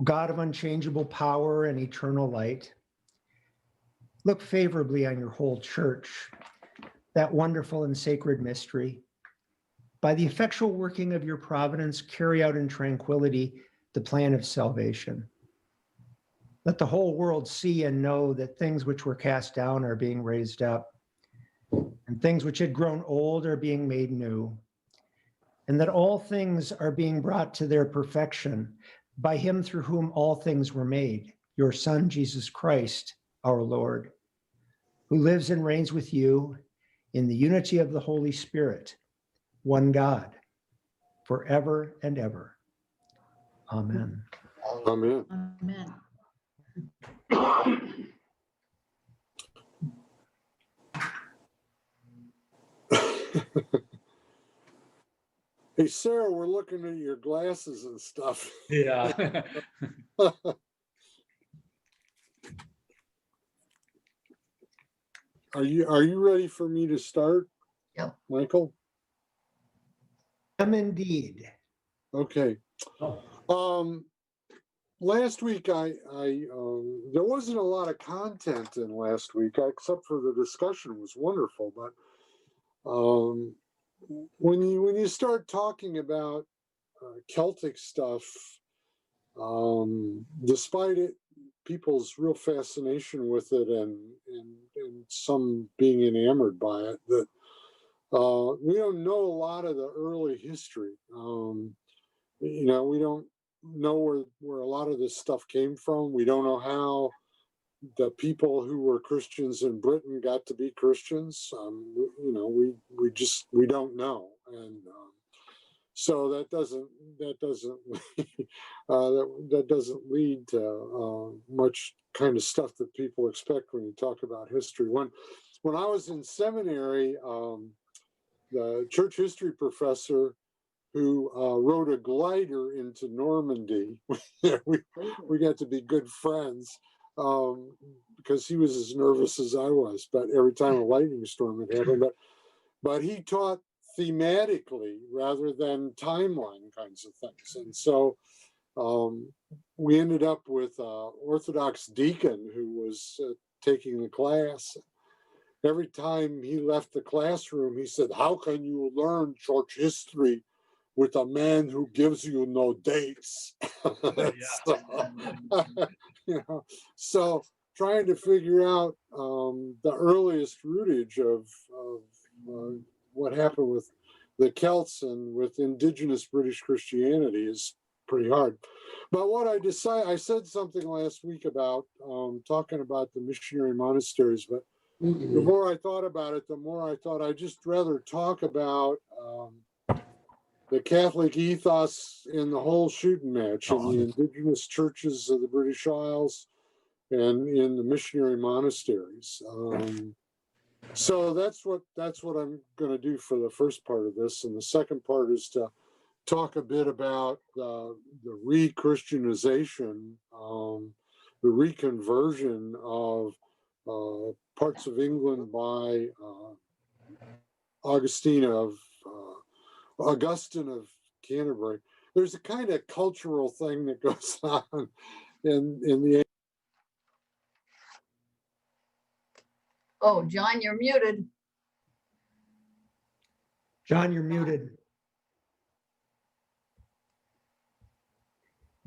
God of unchangeable power and eternal light, look favorably on your whole church, that wonderful and sacred mystery. By the effectual working of your providence, carry out in tranquility the plan of salvation. Let the whole world see and know that things which were cast down are being raised up, and things which had grown old are being made new, and that all things are being brought to their perfection by him through whom all things were made, your Son, Jesus Christ, our Lord, who lives and reigns with you in the unity of the Holy Spirit, one God, forever and ever. Amen. Amen. Amen. Hey, Sarah, we're looking at your glasses and stuff. Yeah. Are you ready for me to start? Yep. Michael? Am indeed. Okay. Last week there wasn't a lot of content in last week, except for the discussion was wonderful. But when you start talking about Celtic stuff, despite it, people's real fascination with it and some being enamored by it, that we don't know a lot of the early history. We don't know where a lot of this stuff came from. We don't know how the people who were Christians in Britain got to be Christians. We don't know, and so that doesn't that doesn't lead to much kind of stuff that people expect when you talk about history. When I was in seminary, the church history professor who rode a glider into Normandy, we got to be good friends because he was as nervous as I was. But every time a lightning storm had happened, but he taught thematically rather than timeline kinds of things, and so we ended up with an Orthodox deacon who was taking the class. Every time he left the classroom, he said, "How can you learn church history with a man who gives you no dates?" So trying to figure out the earliest rootage of what happened with the Celts and with indigenous British Christianity is pretty hard. But what I said something last week about talking about the missionary monasteries, but the more I thought about it, the more I thought I'd just rather talk about the Catholic ethos in the whole shooting match in the indigenous churches of the British Isles and in the missionary monasteries. So that's what I'm going to do for the first part of this, and the second part is to talk a bit about the re-Christianization, the reconversion of parts of England by Augustine of Canterbury. There's a kind of cultural thing that goes on in the. Oh, John, you're muted. John, you're muted.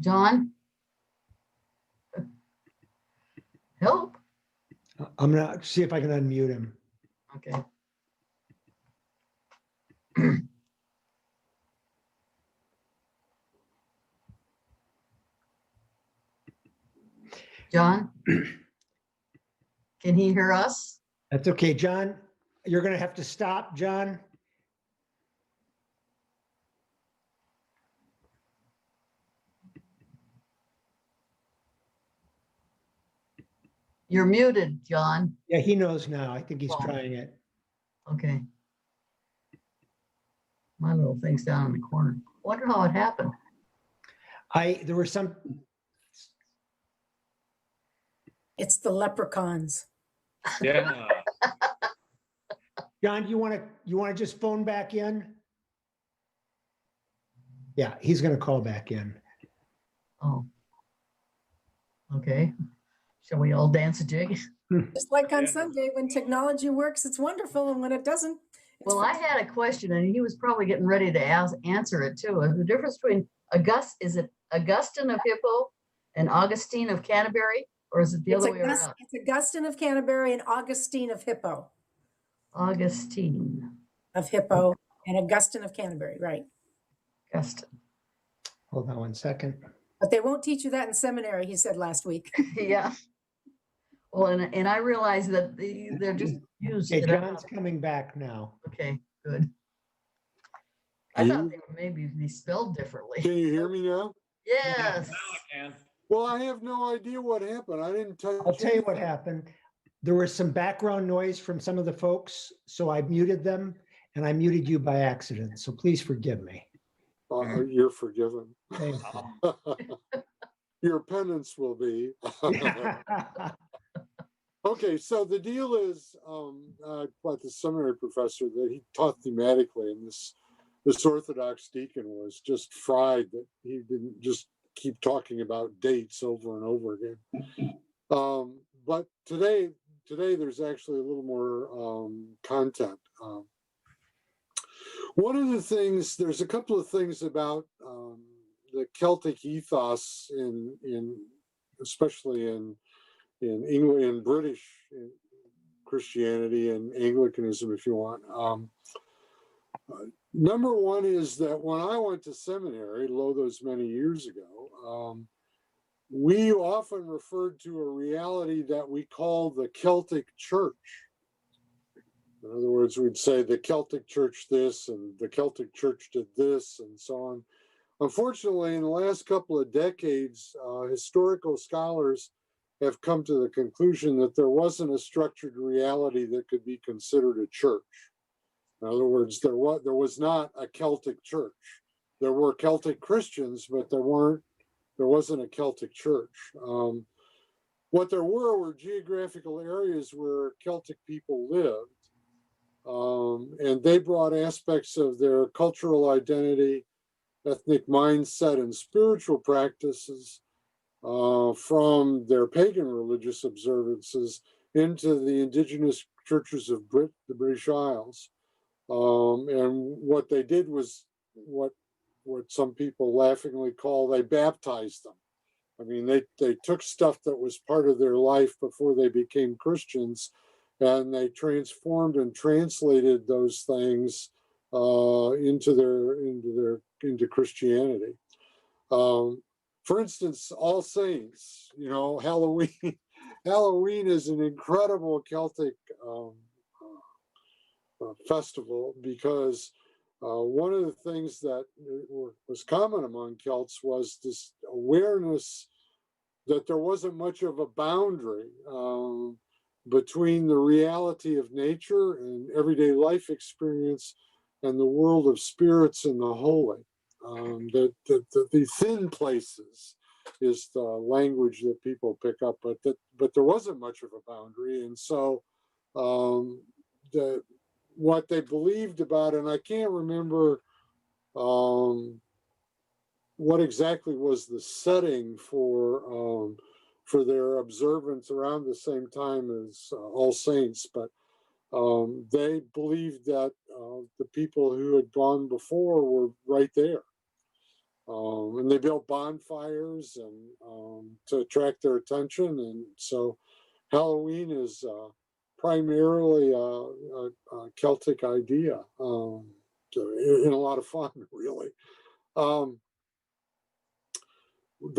John? Help. I'm going to see if I can unmute him. Okay. John? Can he hear us? That's okay, John. You're going to have to stop, John. You're muted, John. Yeah, he knows now. I think he's trying it. Okay. My little thing's down in the corner. Wonder how it happened. There were some. It's the leprechauns. Yeah. John, you want to just phone back in? Yeah, he's going to call back in. Oh. Okay. Shall we all dance a jig? Just like on Yeah. Sunday, when technology works, it's wonderful, and when it doesn't, it's Well, I had a question, and he was probably getting ready to answer it too. The difference between is it Augustine of Hippo and Augustine of Canterbury, or is it the other way around? It's Augustine of Canterbury and Augustine of Hippo, Augustine, and Augustine of Canterbury, right? Augustine. Hold on one second. But they won't teach you that in seminary, he said last week. Yeah. Well, and I realize that they're just used. Okay, John's coming back now. Okay, good. I thought they would maybe be spelled differently. Can you hear me now? Yes. Now I can. Well, I have no idea what happened. I didn't touch. I'll tell you what anything. happened. There was some background noise from some of the folks, so I muted them, and I muted you by accident. So please forgive me. You're forgiven. Thank Your penance will be. you. Okay, so the deal is, like the seminary professor that he taught thematically, and this Orthodox deacon was just fried that he didn't just keep talking about dates over and over again. But today there's actually a little more content. One of the things, there's a couple of things about the Celtic ethos especially in England and British Christianity and Anglicanism, if you want. Number one is that when I went to seminary, those many years ago, we often referred to a reality that we call the Celtic Church. In other words, we'd say the Celtic Church this and the Celtic Church did this and so on. Unfortunately, in the last couple of decades, historical scholars have come to the conclusion that there wasn't a structured reality that could be considered a church. In other words, there was not a Celtic church. There were Celtic Christians, but there wasn't a Celtic church. What there were geographical areas where Celtic people lived, and they brought aspects of their cultural identity, ethnic mindset, and spiritual practices from their pagan religious observances into the indigenous churches of the British Isles. And what they did was what some people laughingly call they baptized them. I mean, they took stuff that was part of their life before they became Christians, and they transformed and translated those things into Christianity. For instance, All Saints, Halloween. Halloween is an incredible Celtic festival because one of the things that was common among Celts was this awareness that there wasn't much of a boundary between the reality of nature and everyday life experience and the world of spirits and the holy. The thin places is the language that people pick up, but there wasn't much of a boundary. And so what they believed about, and I can't remember what exactly was the setting for their observance around the same time as All Saints, but they believed that the people who had gone before were right there. And they built bonfires and to attract their attention. And so Halloween is primarily a Celtic idea, and a lot of fun, really. The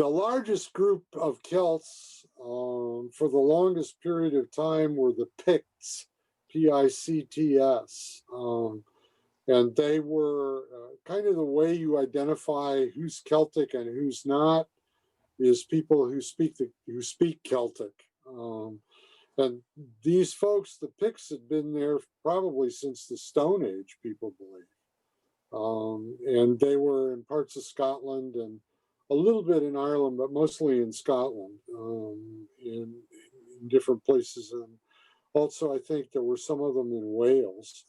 largest group of Celts for the longest period of time were the Picts, Picts. And they were kind of the way you identify who's Celtic and who's not is people who speak Celtic. And these folks, the Picts, had been there probably since the Stone Age, people believe. And they were in parts of Scotland and a little bit in Ireland, but mostly in Scotland, in different places. And also, I think there were some of them in Wales.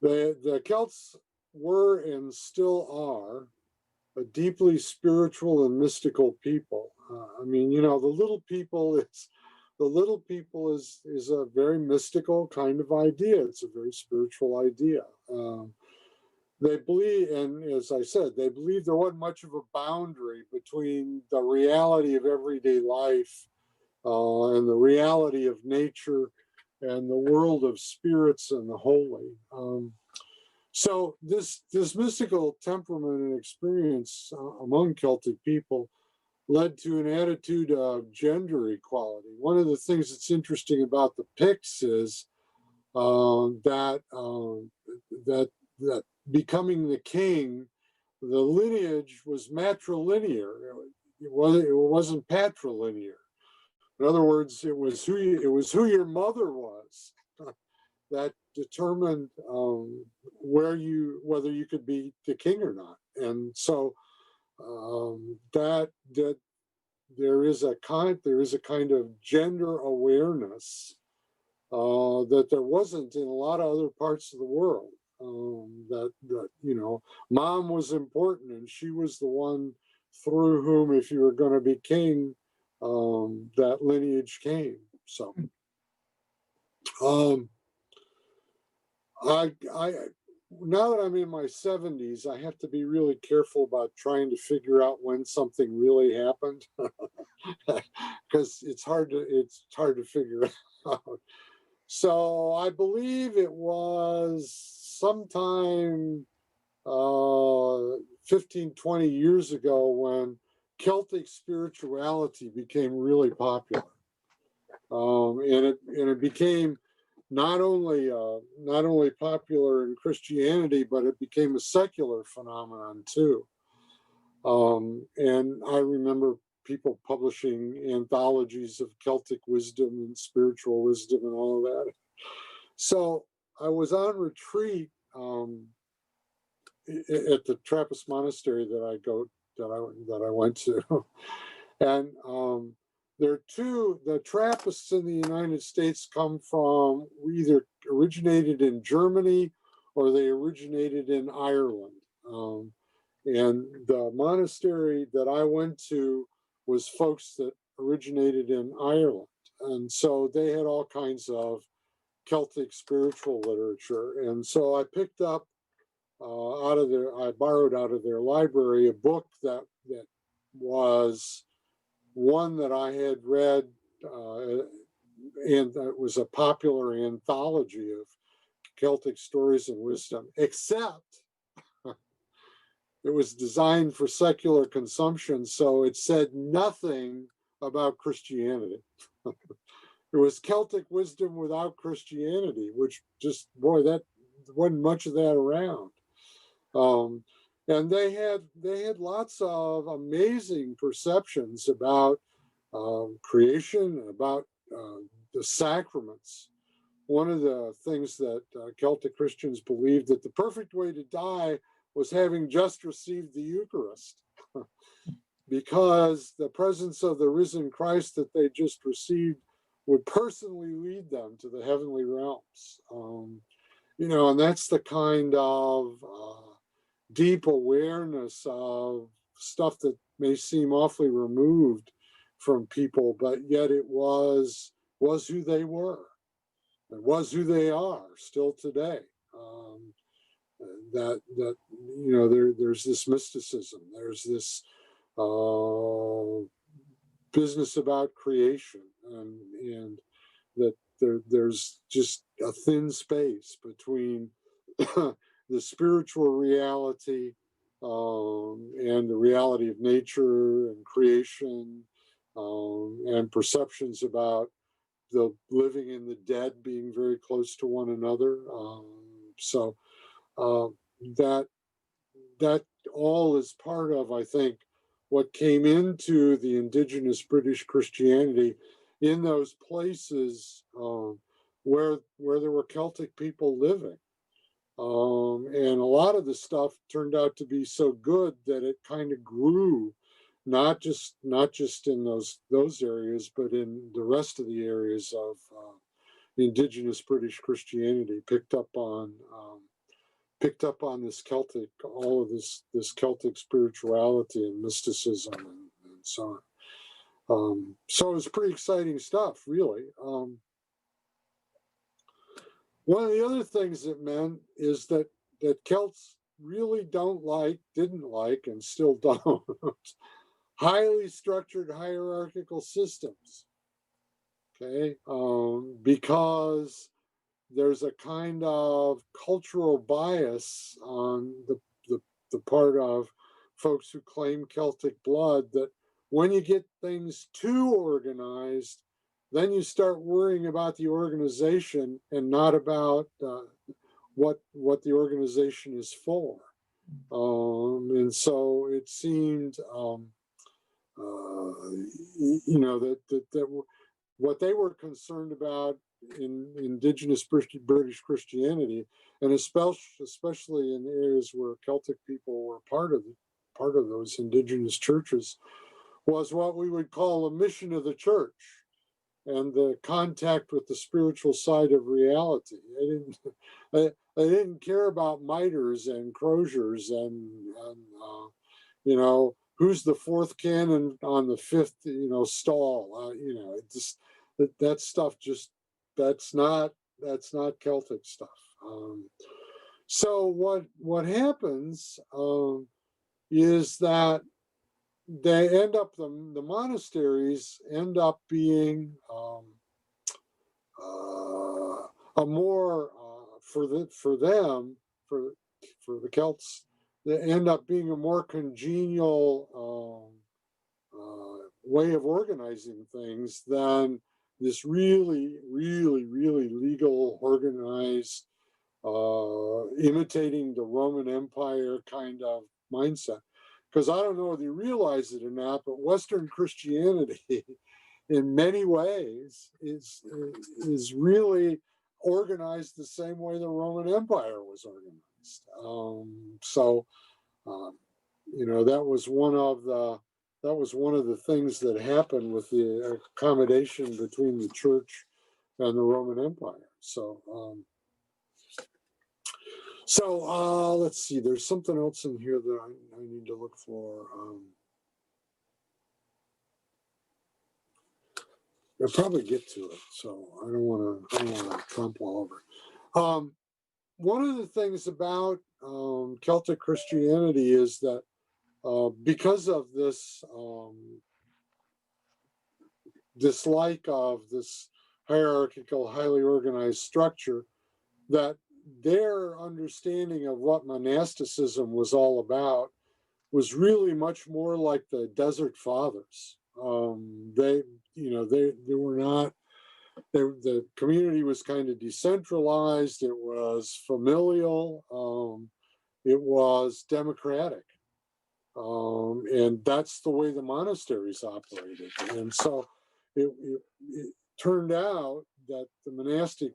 The Celts were and still are a deeply spiritual and mystical people. I mean, you know, the little people is a very mystical kind of idea. It's a very spiritual idea. They believe, and as I said, they believe there wasn't much of a boundary between the reality of everyday life and the reality of nature and the world of spirits and the holy. So this mystical temperament and experience among Celtic people led to an attitude of gender equality. One of the things that's interesting about the Picts is that becoming the king, the lineage was matrilinear. It wasn't patrilinear. In other words, it was who your mother was that determined whether you could be the king or not. And so that there is a kind of gender awareness that there wasn't in a lot of other parts of the world. That you know, mom was important, and she was the one through whom, if you were going to be king, that lineage came. So, I now that I'm in my 70s, I have to be really careful about trying to figure out when something really happened, because it's hard to figure out. So I believe it was sometime 15, 20 years ago when Celtic spirituality became really popular. And it became not only popular in Christianity, but it became a secular phenomenon too. And I remember people publishing anthologies of Celtic wisdom and spiritual wisdom and all of that. So I was on retreat at the Trappist monastery that I went to, and the Trappists in the United States either originated in Germany or they originated in Ireland. And the monastery that I went to was folks that originated in Ireland. And so they had all kinds of Celtic spiritual literature. And so I picked up I borrowed out of their library a book that was one that I had read, and it was a popular anthology of Celtic stories and wisdom, except it was designed for secular consumption, so it said nothing about Christianity. It was Celtic wisdom without Christianity, which just, boy, that wasn't much of that around. And they had lots of amazing perceptions about creation, about the sacraments. One of the things that Celtic Christians believed, that the perfect way to die was having just received the Eucharist, because the presence of the risen Christ that they just received would personally lead them to the heavenly realms. You know, and that's the kind of deep awareness of stuff that may seem awfully removed from people, but yet it was who they were. It was who they are still today. That you know, there's this mysticism. There's this business about creation, and that there's just a thin space between the spiritual reality and the reality of nature and creation, and perceptions about the living and the dead being very close to one another. So that all is part of, I think, what came into the indigenous British Christianity in those places where there were Celtic people living. And a lot of the stuff turned out to be so good that it kind of grew, not just in those areas, but in the rest of the areas of indigenous British Christianity. Picked up on this Celtic, all of this Celtic spirituality and mysticism and so So it's pretty exciting stuff, really. One of the other things it meant is that Celts really didn't like, and still don't, highly structured hierarchical systems. Okay, because there's a kind of cultural bias on the part of folks who claim Celtic blood that when you get things too organized, then you start worrying about the organization and not about what the organization is for. And so it seemed, that what they were concerned about in indigenous British Christianity, and especially in areas where Celtic people were part of those indigenous churches, was what we would call a mission of the church and the contact with the spiritual side of reality. They didn't care about miters and croziers and who's the fourth canon on the fifth stall. That stuff that's not Celtic stuff. So what happens is that they end up, the monasteries end up being a more for the Celts, they end up being a more congenial way of organizing things than this really, really, really legal, organized, imitating the Roman Empire kind of mindset. Because I don't know whether you realize it or not, but Western Christianity, in many ways, is really organized the same way the Roman Empire was organized. That was one of the things that happened with the accommodation between the church and the Roman Empire. So let's see. There's something else in here that I need to look for. I'll probably get to it, so I don't want to trump all over. One of the things about Celtic Christianity is that because of this dislike of this hierarchical, highly organized structure, that their understanding of what monasticism was all about was really much more like the Desert Fathers. They were not. The community was kind of decentralized. It was familial. It was democratic, and that's the way the monasteries operated. And so it turned out that the monastic,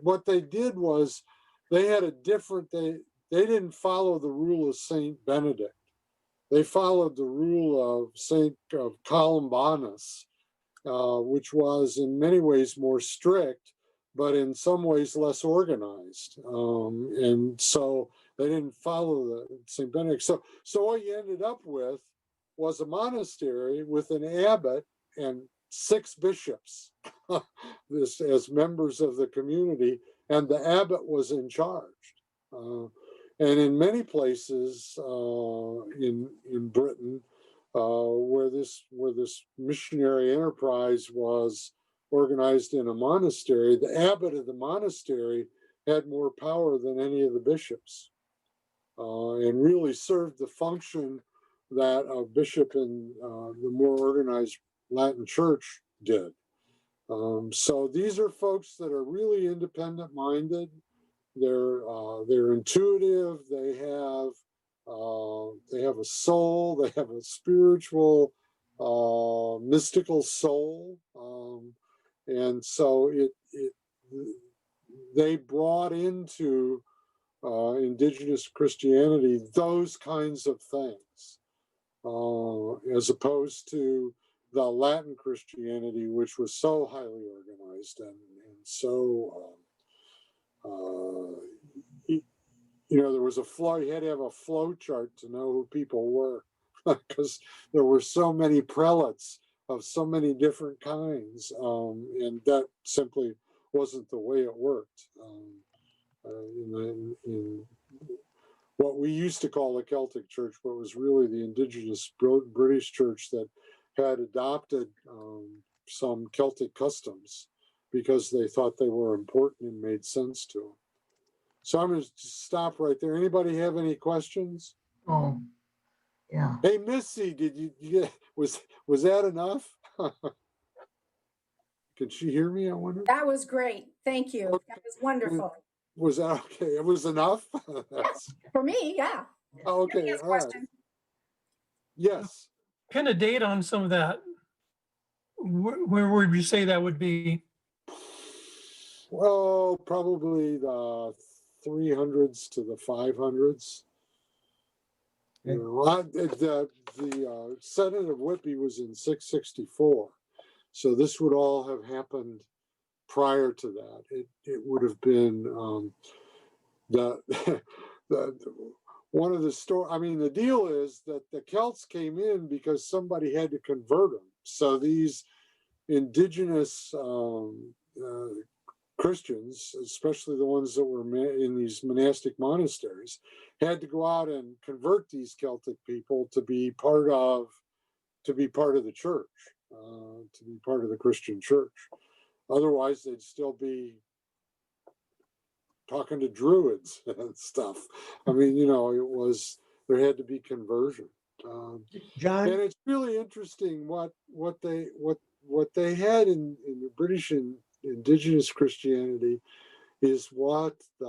what they did was they had a different. They didn't follow the rule of Saint Benedict. They followed the rule of Saint Columbanus, which was in many ways more strict, but in some ways less organized. And so they didn't follow the St. Benedict. So what you ended up with was a monastery with an abbot and 6 bishops this as members of the community, and the abbot was in charge. And in many places in Britain, where this missionary enterprise was organized in a monastery, the abbot of the monastery had more power than any of the bishops, and really served the function that a bishop in the more organized Latin Church did. So these are folks that are really independent-minded. They're intuitive. They have a soul. They have a spiritual, mystical soul, and so they brought into indigenous Christianity those kinds of things, as opposed to the Latin Christianity, which was so highly organized and so. There was a flow. You had to have a flow chart to know who people were, because there were so many prelates of so many different kinds, and that simply wasn't the way it worked. In what we used to call the Celtic Church, but was really the indigenous British church that had adopted some Celtic customs because they thought they were important and made sense to them. So I'm going to stop right there. Anybody have any questions? Oh, yeah. Hey, Missy, did you get, was that enough? Can she hear me? I wonder. That was great. Thank you. That was wonderful. Was that okay? It was enough. For me, yeah. Oh, okay. Yes, All right. question. Yes. Pin a date on some of that. Where would you say that would be? Well, probably the 300s to the 500s. Okay. You know, the Senate of Whitby was in 664, so this would all have happened prior to that. It would have been the one of the story. I mean, the deal is that the Celts came in because somebody had to convert them. So these indigenous Christians, especially the ones that were in these monastic monasteries, had to go out and convert these Celtic people to be part of the church, to be part of the Christian church. Otherwise, they'd still be talking to druids and stuff. I mean, you know, there had to be conversion. John? And it's really interesting what they had in the British and indigenous Christianity is what the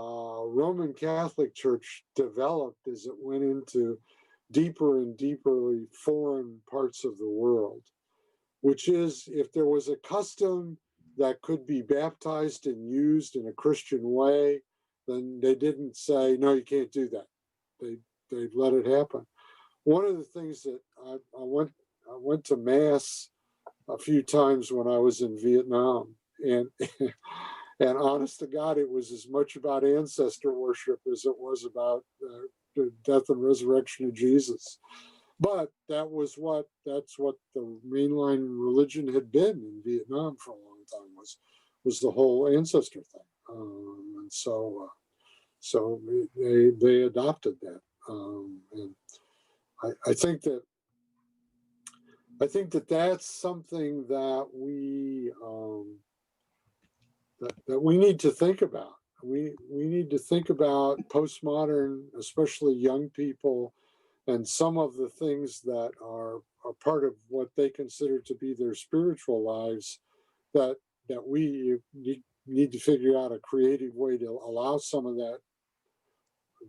Roman Catholic Church developed as it went into deeper and deeperly foreign parts of the world, which is if there was a custom that could be baptized and used in a Christian way, then they didn't say, no, you can't do that. They let it happen. One of the things that I went to Mass a few times when I was in Vietnam, and and honest to God, it was as much about ancestor worship as it was about the death and resurrection of Jesus. But that's what the mainline religion had been in Vietnam for a long time, was the whole ancestor thing, and so they adopted that, and I think that that's something that we that we need to think about. We need to think about postmodern, especially young people, and some of the things that are part of what they consider to be their spiritual lives, that we need to figure out a creative way to allow some of that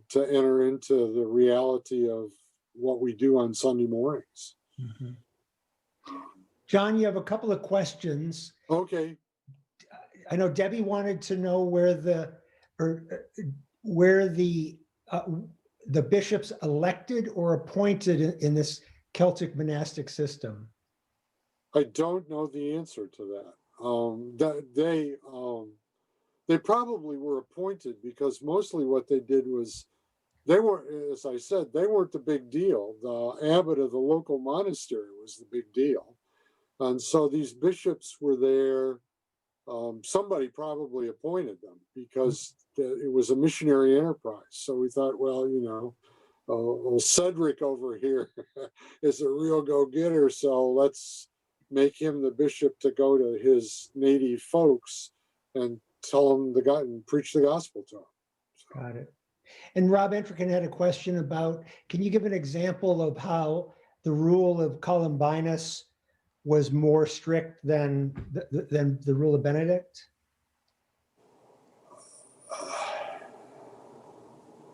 to enter into the reality of what we do on Sunday mornings. Mm-hmm. John, you have a couple of questions. Okay. I know Debbie wanted to know where the bishops elected or appointed in this Celtic monastic system. I don't know the answer to that. They probably were appointed, because mostly what they did was they weren't, as I said, they weren't the big deal. The abbot of the local monastery was the big deal. And so these bishops were there. Somebody probably appointed them because it was a missionary enterprise. So we thought, well, you know, old Cedric over here is a real go-getter, so let's make him the bishop to go to his native folks and tell them and preach the gospel to them. So. Got it. And Rob Entrican had a question about, can you give an example of how the rule of Columbinus was more strict than the rule of Benedict?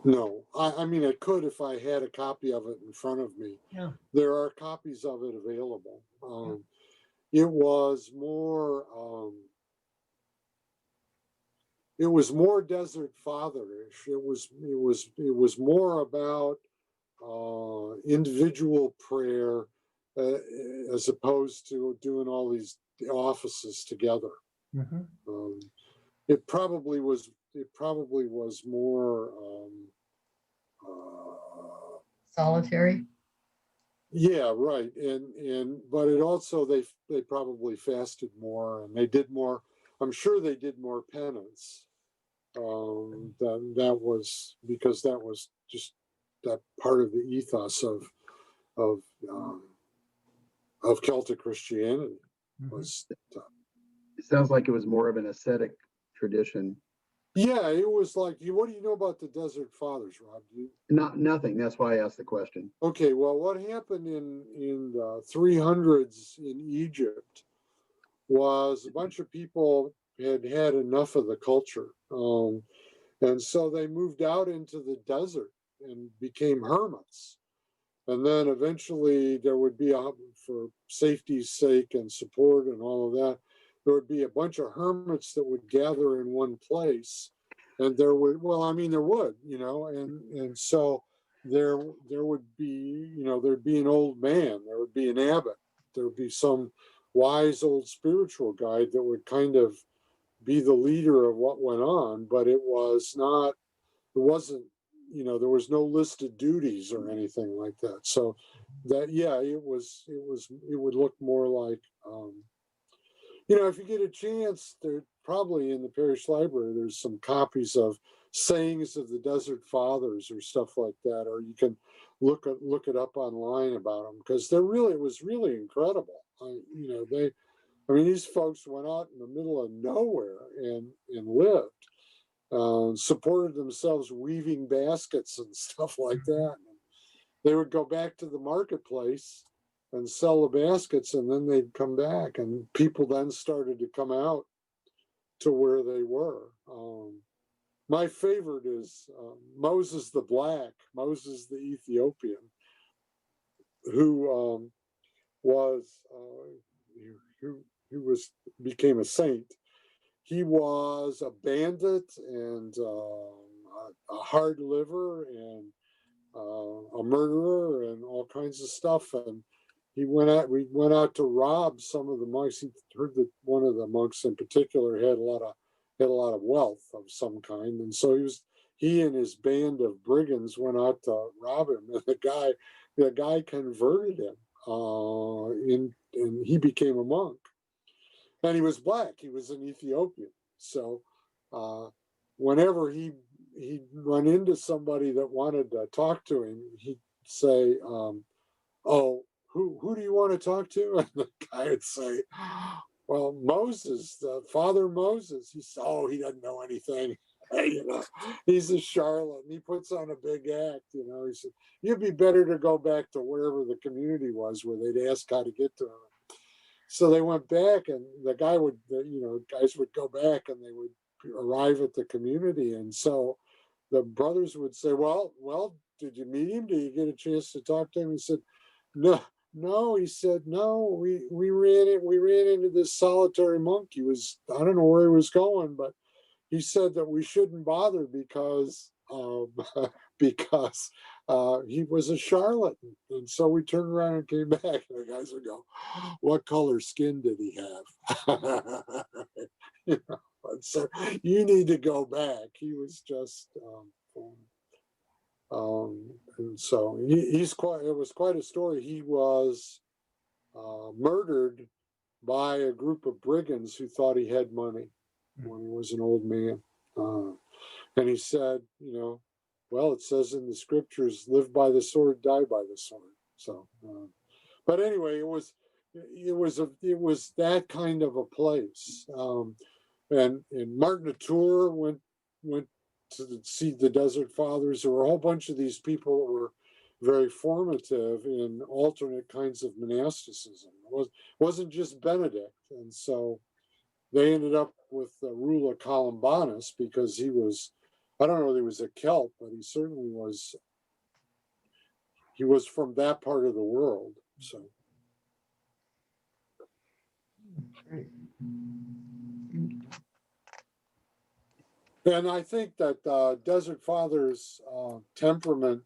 No, I mean, I could if I had a copy of it in front of me. Yeah. There are copies of it available. It was more Desert Fatherish. It was more about individual prayer as opposed to doing all these offices together. Mm-hmm. It probably was more Solitary. Yeah, right. But it also, they probably fasted more, and they did more. I'm sure they did more penance. That was because that was just that part of the ethos of um, of Celtic Christianity was. It sounds like it was more of an ascetic tradition. Yeah, it was like you. What do you know about the Desert Fathers, Rob? Nothing. That's why I asked the question. Okay, well, what happened in the 300s in Egypt was a bunch of people had had enough of the culture, and so they moved out into the desert and became hermits. And then eventually there would be, for safety's sake and support and all of that, there would be a bunch of hermits that would gather in one place. And there would, well, I mean, there would, and so there would be, there'd be an old man, there would be an abbot, there would be some wise old spiritual guide that would kind of be the leader of what went on, but it wasn't, there was no listed duties or anything like that. So that, yeah, it would look more like, if you get a chance, there probably in the parish library, there's some copies of sayings of the Desert Fathers or stuff like that, or you can look it up online about them, because it was really incredible. These folks went out in the middle of nowhere and lived, supported themselves weaving baskets and stuff like that. They would go back to the marketplace and sell the baskets, and then they'd come back, and people then started to come out to where they were. My favorite is Moses the Black, Moses the Ethiopian, who became a saint. He was a bandit and a hard liver and a murderer and all kinds of stuff. And we went out to rob some of the monks. He heard that one of the monks in particular had a lot of wealth of some kind, and so he and his band of brigands went out to rob him. And the guy converted him, and he became a monk. And he was black. He was an Ethiopian. So whenever he'd run into somebody that wanted to talk to him, he'd say, "Oh, who do you want to talk to?" And the guy would say, "Well, Moses, Father Moses." He said, "Oh, he doesn't know anything." He's a charlatan. He puts on a big act. He said, "You'd be better to go back to wherever the community was where they'd ask how to get to him." So they went back, and guys would go back, and they would arrive at the community. And so the brothers would say, well, did you meet him? Did you get a chance to talk to him? He said, no. He said, no, we ran into this solitary monk. I don't know where he was going, but he said that we shouldn't bother because he was a charlatan. And so we turned around and came back, and the guys would go, "What color skin did he have?" So you need to go back. He was just, and so it was quite a story. He was murdered by a group of brigands who thought he had money when he was an old man. And he said, well, it says in the scriptures, live by the sword, die by the sword. So, but anyway, it was that kind of a place. And Martin Latour went to see the Desert Fathers. There were a whole bunch of these people that were very formative in alternate kinds of monasticism. It wasn't just Benedict. And so they ended up with the rule of Columbanus, because he was, I don't know whether he was a Celt, but he certainly was, he was from that part of the world. So. Great. And I think that Desert Fathers' temperament,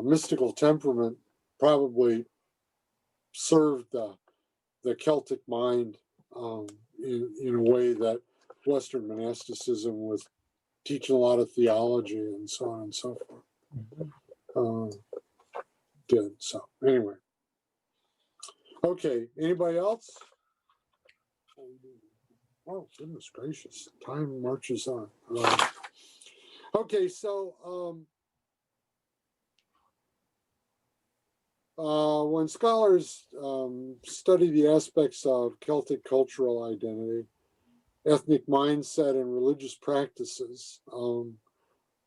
mystical temperament, probably served the Celtic mind in a way that Western monasticism was teaching a lot of theology and so on and so forth. did. So anyway. Okay, anybody else? Oh, goodness gracious. Time marches on. Okay, so when scholars study the aspects of Celtic cultural identity, ethnic mindset, and religious practices,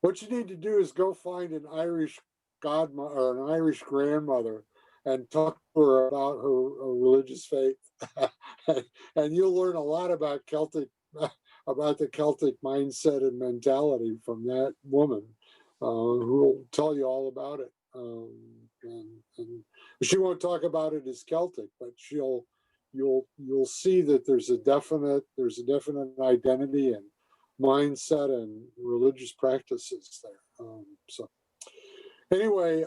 what you need to do is go find an Irish godmother or an Irish grandmother and talk to her about her religious faith, and you'll learn a lot about about the Celtic mindset and mentality from that woman, who will tell you all about it. And she won't talk about it as Celtic, but you'll see that there's a definite identity and mindset and religious practices there. So anyway,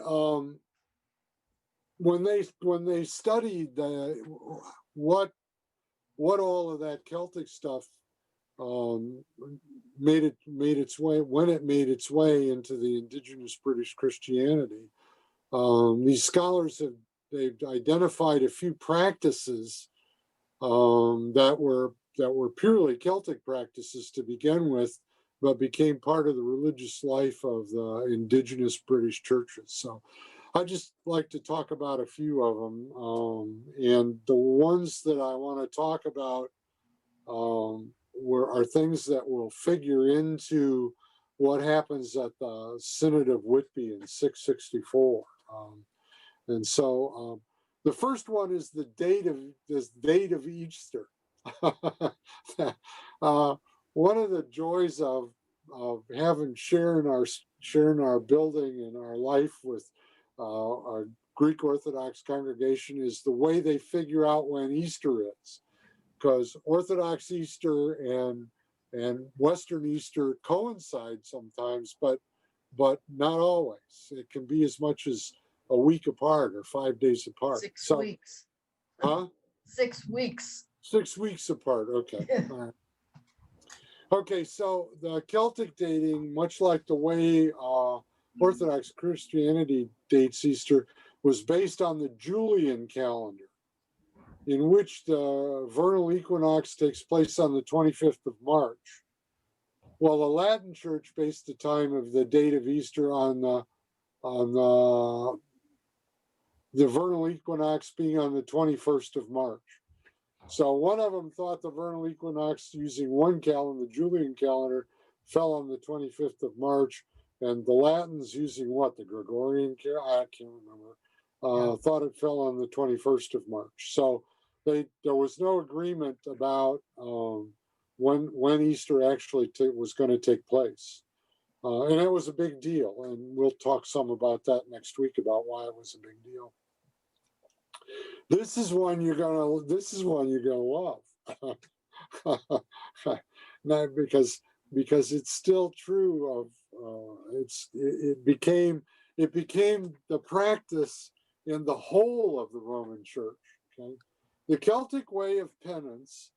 when they studied what all of that Celtic stuff made its way into the indigenous British Christianity, these scholars they've identified a few practices that were purely Celtic practices to begin with, but became part of the religious life of the indigenous British churches. So I'd just like to talk about a few of them. And the ones that I want to talk about are things that will figure into what happens at the Synod of Whitby in 664. And so the first one is the date of Easter. One of the joys of having sharing our building and our life with our Greek Orthodox congregation is the way they figure out when Easter is, because Orthodox Easter and Western Easter coincide sometimes, but not always. It can be as much as a week apart or 5 days apart. 6 so, weeks. Huh? 6 weeks. 6 weeks apart. Okay. All right. Okay, so the Celtic dating, much like the way Orthodox Christianity dates Easter, was based on the Julian calendar, in which the vernal equinox takes place on the 25th of March. Well, the Latin Church based the time of the date of Easter on the vernal equinox being on the 21st of March. So one of them thought the vernal equinox using one calendar, the Julian calendar, fell on the 25th of March, and the Latins using what, the Gregorian calendar? I can't remember. Thought it fell on the 21st of March. So there was no agreement about when Easter actually was going to take place. And it was a big deal, and we'll talk some about that next week about why it was a big deal. This is one you're gonna love. Not because it's still true of it became the practice in the whole of the Roman Church. Okay, the Celtic way of penance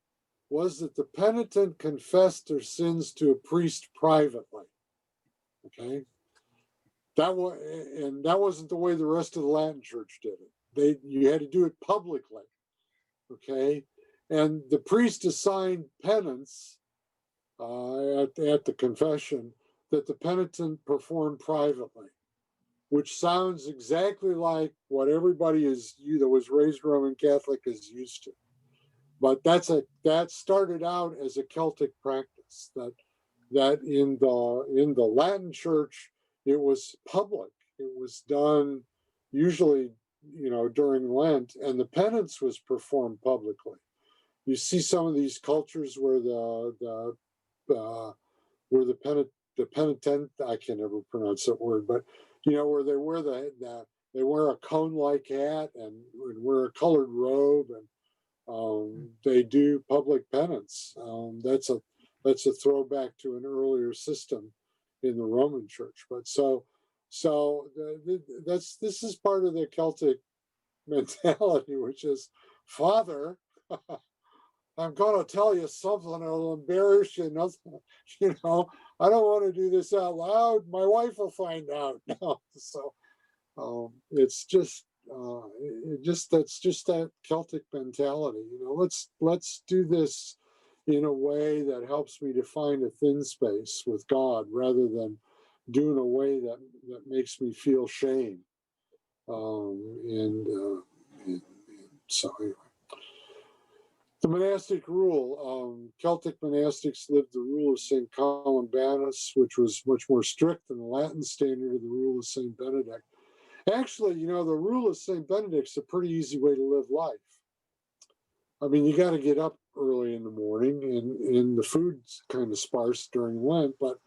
was that the penitent confessed their sins to a priest privately. Okay, that wasn't the way the rest of the Latin Church did it. You had to do it publicly, okay? And the priest assigned penance at the confession that the penitent performed privately, which sounds exactly like what everybody that was raised Roman Catholic is used to. But that started out as a Celtic practice that in the Latin Church it was public. It was done usually during Lent, and the penance was performed publicly. You see some of these cultures where the penitent, I can never pronounce that word, but where they wear they wear a cone-like hat and wear a colored robe, and they do public penance. That's a throwback to an earlier system in the Roman Church. But this is part of the Celtic mentality, which is, Father, I'm going to tell you something that'll embarrass you. I don't want to do this out loud. My wife will find out. No, It's just that's just that Celtic mentality. Let's do this in a way that helps me to find a thin space with God, rather than do in a way that makes me feel shame. And so anyway. The monastic rule. Celtic monastics lived the rule of St. Columbanus, which was much more strict than the Latin standard of the rule of St. Benedict. Actually, the rule of St. Benedict's a pretty easy way to live life. I mean, you got to get up early in the morning, and the food's kind of sparse during Lent, but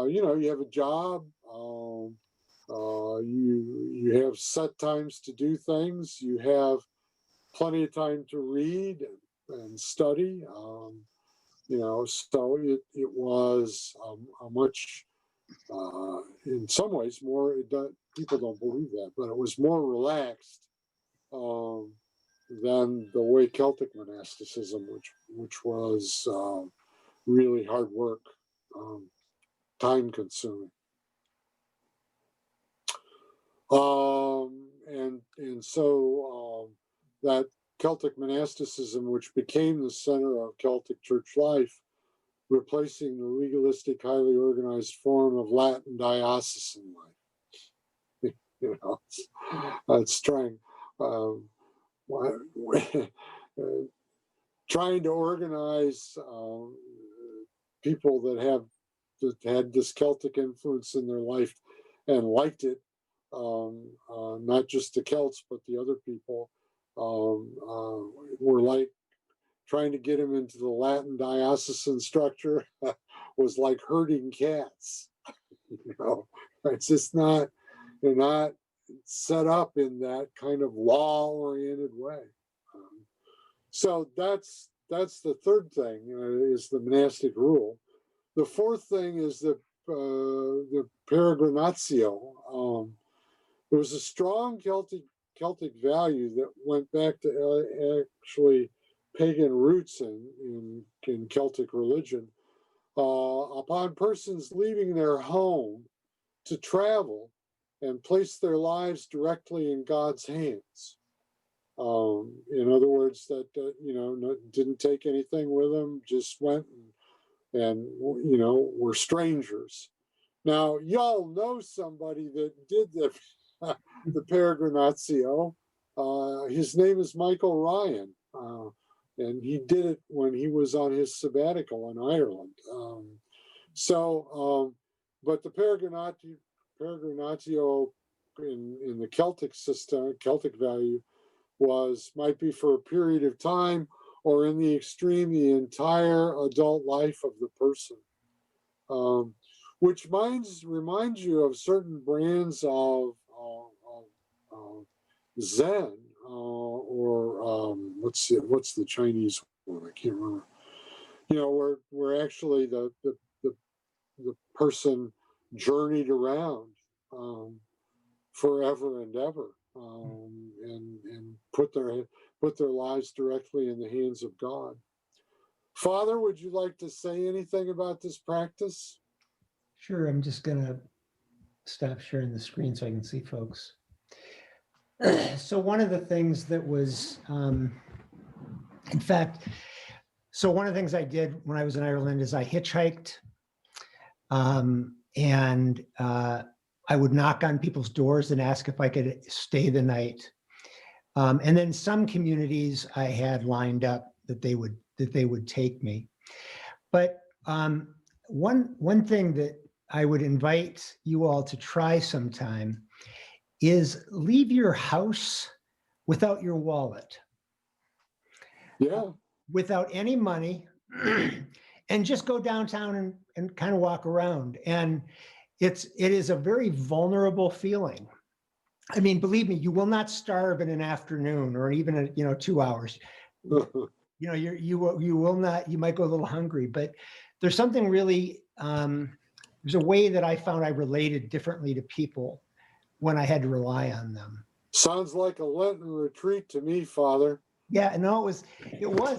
you have a job. You have set times to do things. You have plenty of time to read and study. So it was a much, in some ways, more. People don't believe that, but it was more relaxed than the way Celtic monasticism, which was really hard work, time consuming. And so that Celtic monasticism, which became the center of Celtic church life, replacing the legalistic, highly organized form of Latin diocesan life. It's trying trying to organize people that had this Celtic influence in their life and liked it. Not just the Celts, but the other people were like trying to get them into the Latin diocesan structure was like herding cats. It's just they're not set up in that kind of law-oriented way. So that's the third thing, is the monastic rule. The fourth thing is the peregrinatio. There was a strong Celtic value that went back to actually pagan roots in Celtic religion. Upon persons leaving their home to travel and place their lives directly in God's hands. In other words, that didn't take anything with them, just went and were strangers. Now, y'all know somebody that did the peregrinatio. His name is Michael Ryan, and he did it when he was on his sabbatical in Ireland. But the peregrinatio in the Celtic system, Celtic value, might be for a period of time, or in the extreme, the entire adult life of the person. Which reminds you of certain brands of Zen, or let's see, what's the Chinese one? I can't remember. Where actually the person journeyed around forever and ever, and put their lives directly in the hands of God. Father, would you like to say anything about this practice? Sure, I'm just gonna stop sharing the screen so I can see folks. So one of the things that was, one of the things I did when I was in Ireland is I hitchhiked, and I would knock on people's doors and ask if I could stay the night. And then some communities I had lined up that they would take me. But one thing that I would invite you all to try sometime is leave your house without your wallet. Yeah. Without any money, and just go downtown and kind of walk around. And it is a very vulnerable feeling. I mean, believe me, you will not starve in an afternoon or even 2 hours. You will not. You might go a little hungry, but there's something really. There's a way that I found I related differently to people when I had to rely on them. Sounds like a Lenten retreat to me, Father. Yeah, no, it was.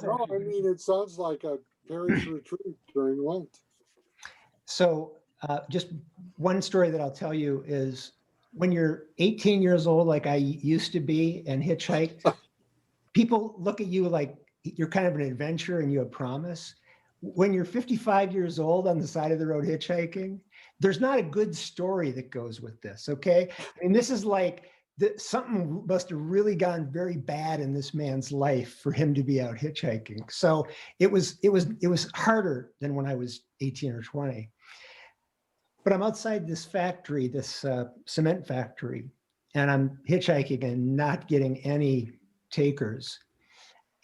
No, I mean, it sounds like a parish retreat during Lent. So just one story that I'll tell you is when you're 18 years old, like I used to be, and hitchhiked, people look at you like you're kind of an adventurer and you have promise. When you're 55 years old on the side of the road hitchhiking, there's not a good story that goes with this, okay? And this is like, something must have really gone very bad in this man's life for him to be out hitchhiking. So it was harder than when I was 18 or 20. But I'm outside this factory, this cement factory, and I'm hitchhiking and not getting any takers.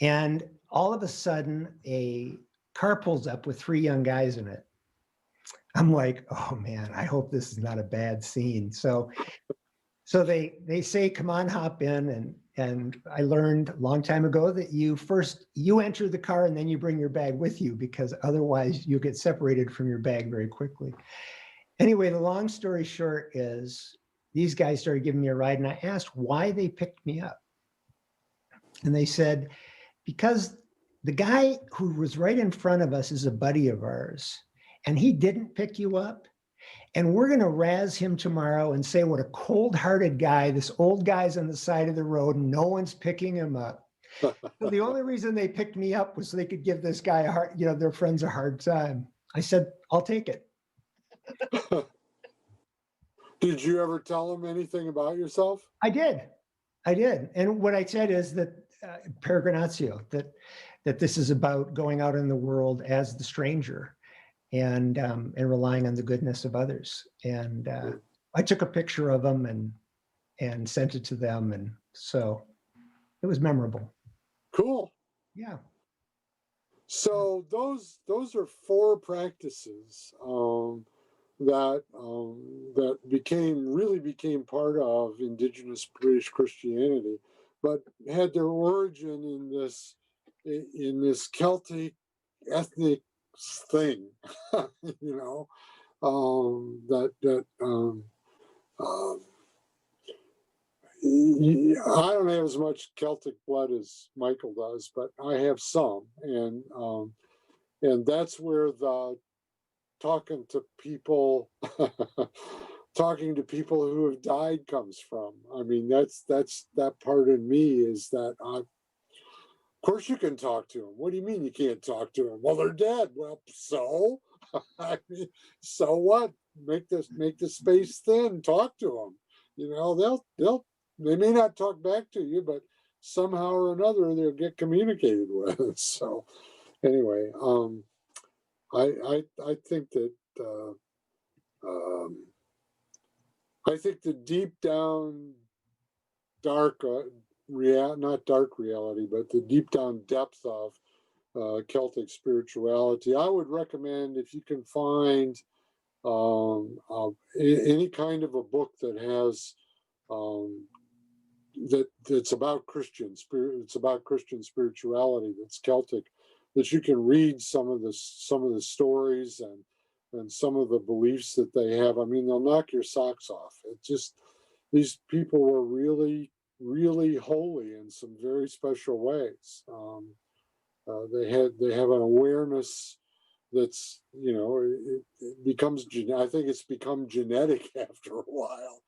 And all of a sudden, a car pulls up with 3 young guys in it. I'm like, oh man, I hope this is not a bad scene. So they say, come on, hop in. And I learned a long time ago that you enter the car and then you bring your bag with you, because otherwise you get separated from your bag very quickly. Anyway, the long story short is these guys started giving me a ride, and I asked why they picked me up. And they said, because the guy who was right in front of us is a buddy of ours, and he didn't pick you up. And we're going to razz him tomorrow and say what a cold-hearted guy, this old guy's on the side of the road and no one's picking him up. So the only reason they picked me up was so they could give this guy their friends a hard time. I said, I'll take it. Did you ever tell them anything about yourself? I did. And what I said is that peregrinatio, that this is about going out in the world as the stranger and relying on the goodness of others. And I took a picture of them and sent it to them. And so it was memorable. Cool. Yeah. So those are 4 practices that really became part of indigenous British Christianity, but had their origin in this Celtic ethnic thing, I don't have as much Celtic blood as Michael does, but I have some, and that's where the talking to people who have died comes from. I mean, that's that part of me is that of course you can talk to them. What do you mean you can't talk to them? Well, they're dead. Well, so I mean, so what? Make the space thin. Talk to them. They may not talk back to you, but somehow or another they'll get communicated with. So anyway, I think that I think the deep down dark not dark reality, but the deep down depth of Celtic spirituality, I would recommend, if you can find any kind of a book that has that's about Christian spirit, it's about Christian spirituality that's Celtic, that you can read some of the stories and some of the beliefs that they have. I mean, they'll knock your socks off. It just, these people were really, really holy in some very special ways. They have an awareness that's, it becomes, I think it's become genetic after a while,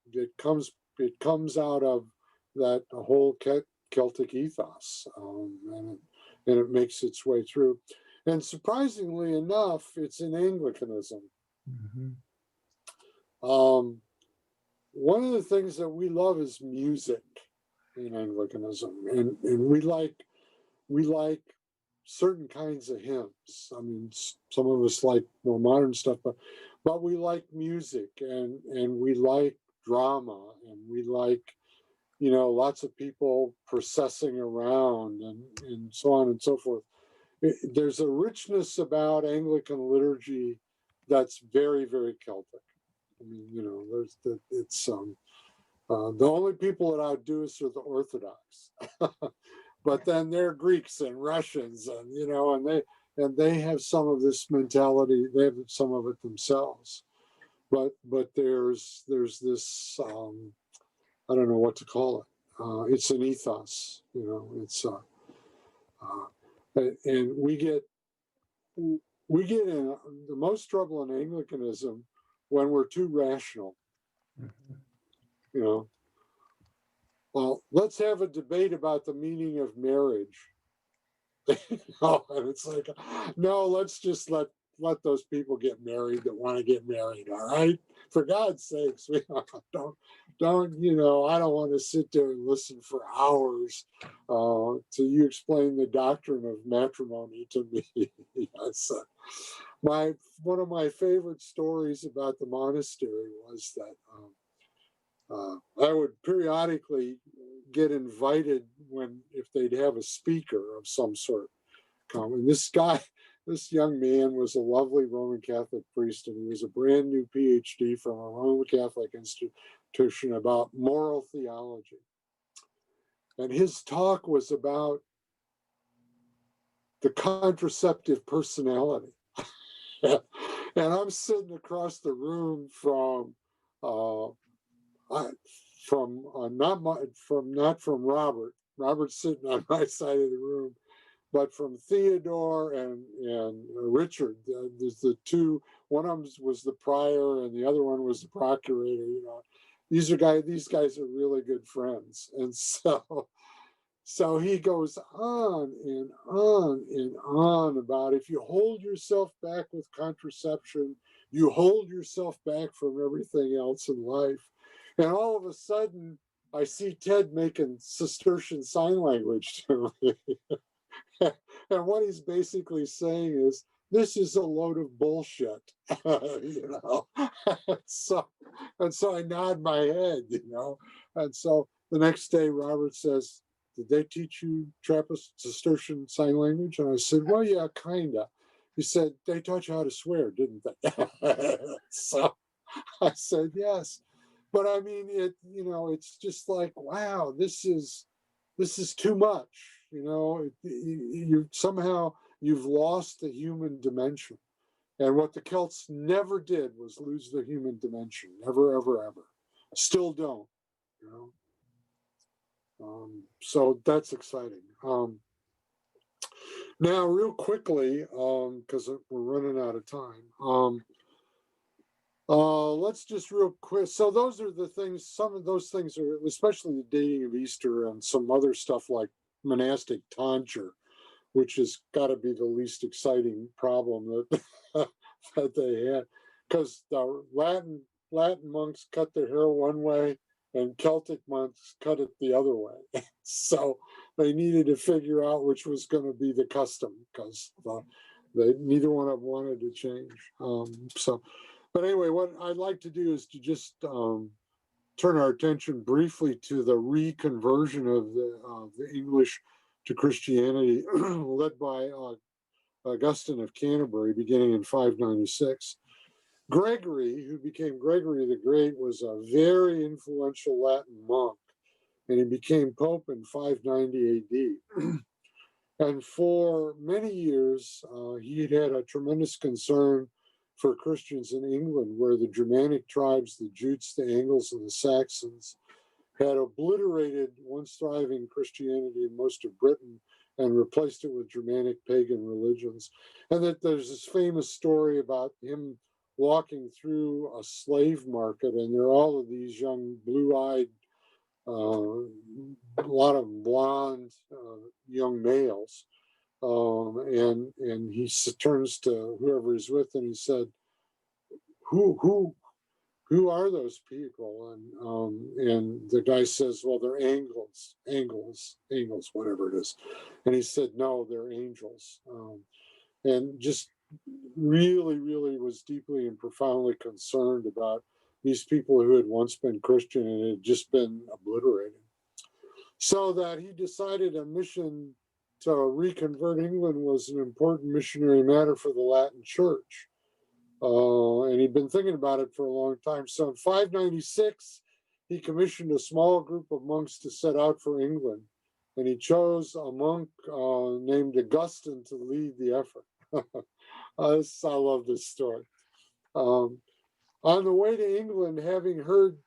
it comes out of that whole Celtic ethos, and it makes its way through. And surprisingly enough, it's in Anglicanism. Mm-hmm. One of the things that we love is music in Anglicanism, and we like certain kinds of hymns. I mean, some of us like more modern stuff, but we like music, and we like drama, and we like, lots of people processing around and so on and so forth. There's a richness about Anglican liturgy that's very, very Celtic. I mean, the only people that outdo us are the Orthodox, but then they're Greeks and Russians, and they have some of this mentality. They have some of it themselves, but there's this I don't know what to call it. It's an ethos, it's and we get we get in the most trouble in Anglicanism when we're too rational. You know, well, let's have a debate about the meaning of marriage. Oh, and it's like, no, let's just let those people get married that want to get married. All right, for God's sakes, we don't you know, I don't want to sit there and listen for hours till you explain the doctrine of matrimony to me. Yes. One of my favorite stories about the monastery was that I would periodically get invited if they'd have a speaker of some sort come. And this young man was a lovely Roman Catholic priest, and he was a brand new PhD from a Roman Catholic institution about moral theology. And his talk was about the contraceptive personality. And I'm sitting across the room not from Robert. Robert's sitting on my side of the room, but from Theodore and Richard. There's the two. One of them was the prior, and the other one was the procurator. You know, these guys are really good friends, and so he goes on and on and on about if you hold yourself back with contraception, you hold yourself back from everything else in life. And all of a sudden, I see Ted making Cistercian sign language to me. And what he's basically saying is, this is a load of bullshit, you know. So I nod my head, you know. And so the next day, Robert says, did they teach you Trappist Cistercian sign language? And I said, well, yeah, kind of. He said, they taught you how to swear, didn't they? So I said, yes. But I mean, it's just like, wow, this is too much. You know, you've lost the human dimension. And what the Celts never did was lose the human dimension. Never, ever, ever. Still don't, you know. So that's exciting. Now, real quickly, because we're running out of time, let's just real quick. So those are the things, some of those things are, especially the dating of Easter and some other stuff like monastic tonsure, which has got to be the least exciting problem that that they had, because the Latin monks cut their hair one way and Celtic monks cut it the other way. So they needed to figure out which was going to be the custom, because neither one of them wanted to change. But anyway, what I'd like to do is to just turn our attention briefly to the reconversion of the English to Christianity, led by Augustine of Canterbury, beginning in 596. Gregory, who became Gregory the Great, was a very influential Latin monk, and he became Pope in 590 AD. And for many years, he had a tremendous concern for Christians in England, where the Germanic tribes, the Jutes, the Angles, and the Saxons, had obliterated once thriving Christianity in most of Britain and replaced it with Germanic pagan religions. And that there's this famous story about him walking through a slave market, and there are all of these young blue-eyed, a lot of blonde young males. And he turns to whoever he's with and he said, who are those people? And the guy says, well, they're Angles, whatever it is. And he said, no, they're angels. And just really, really was deeply and profoundly concerned about these people who had once been Christian and had just been obliterated. So that he decided a mission to reconvert England was an important missionary matter for the Latin Church. And he'd been thinking about it for a long time. So in 596, he commissioned a small group of monks to set out for England. And he chose a monk named Augustine to lead the effort. I love this story. On the way to England, having heard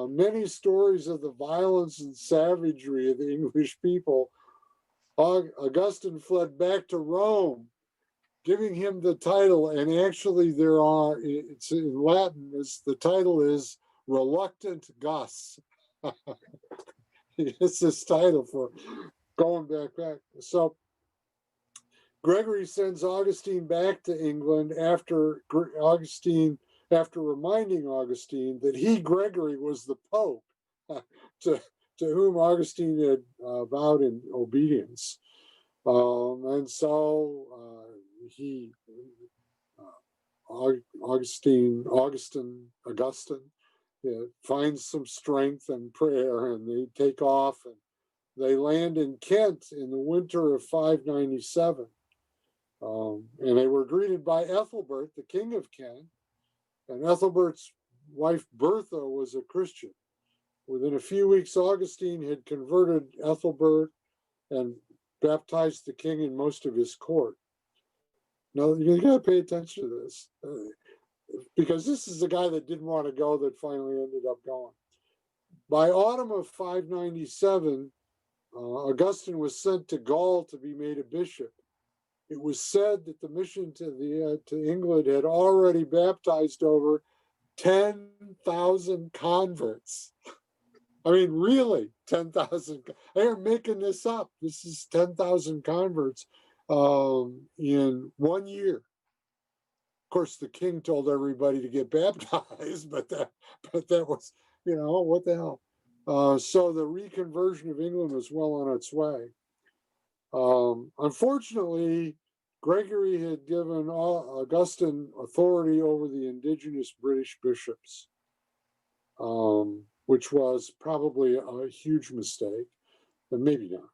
many stories of the violence and savagery of the English people, Augustine fled back to Rome giving him the title. And actually it's in Latin, the title is Reluctant Gus. It's this title for going back. So Gregory sends Augustine back to England after reminding Augustine that he, Gregory, was the Pope to whom Augustine had vowed in obedience. And so Augustine finds some strength and prayer, and they take off, and they land in Kent in the winter of 597. And they were greeted by Ethelbert, the king of Kent, and Ethelbert's wife Bertha was a Christian. Within a few weeks, Augustine had converted Ethelbert and baptized the king and most of his court. Now, you got to pay attention to this, because this is the guy that didn't want to go that finally ended up going. By autumn of 597, Augustine was sent to Gaul to be made a bishop. It was said that the mission to England had already baptized over 10,000 converts. I mean, really, 10,000. They're making this up. This is 10,000 converts in 1 year. Of course, the king told everybody to get baptized, but that was, what the hell. So the reconversion of England was well on its way. Unfortunately, Gregory had given Augustine authority over the indigenous British bishops, which was probably a huge mistake, but maybe not,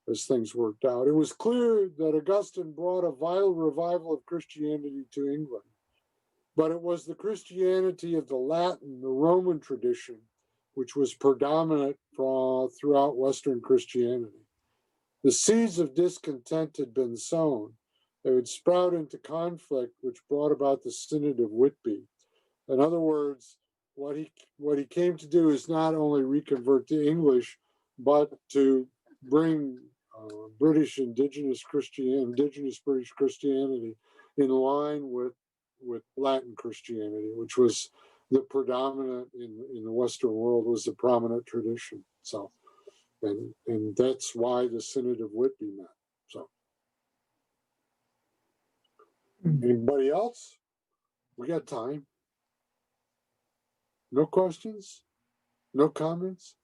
as things worked out. It was clear that Augustine brought a vital revival of Christianity to England, but it was the Christianity of the Latin, the Roman tradition, which was predominant throughout Western Christianity. The seeds of discontent had been sown. They would sprout into conflict, which brought about the Synod of Whitby. In other words, what he came to do is not only reconvert to English, but to bring British indigenous British Christianity in line with Latin Christianity, which was the predominant in the Western world, was the prominent tradition. So, and that's why the Synod of Whitby met. So, anybody else? We got time. No questions? No comments?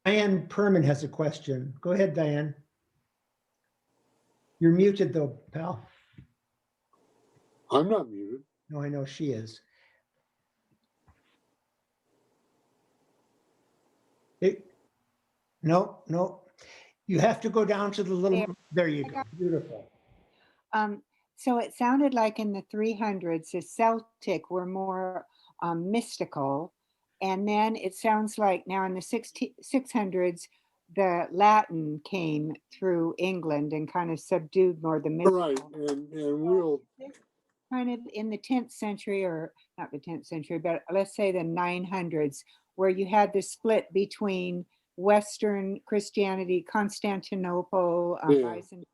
Diane Perman has a question. Go ahead, Diane. You're muted though, pal. I'm not muted. No, I know she is. No. You have to go down to the little, there you go. Beautiful. So it sounded like in the 300s, the Celtic were more mystical. And then it sounds like now in the 600s, the Latin came through England and kind of subdued more the mystical. Right, and we'll... Kind of in the 10th century, or not the 10th century, but let's say the 900s, where you had the split between Western Christianity, Constantinople, Byzantine.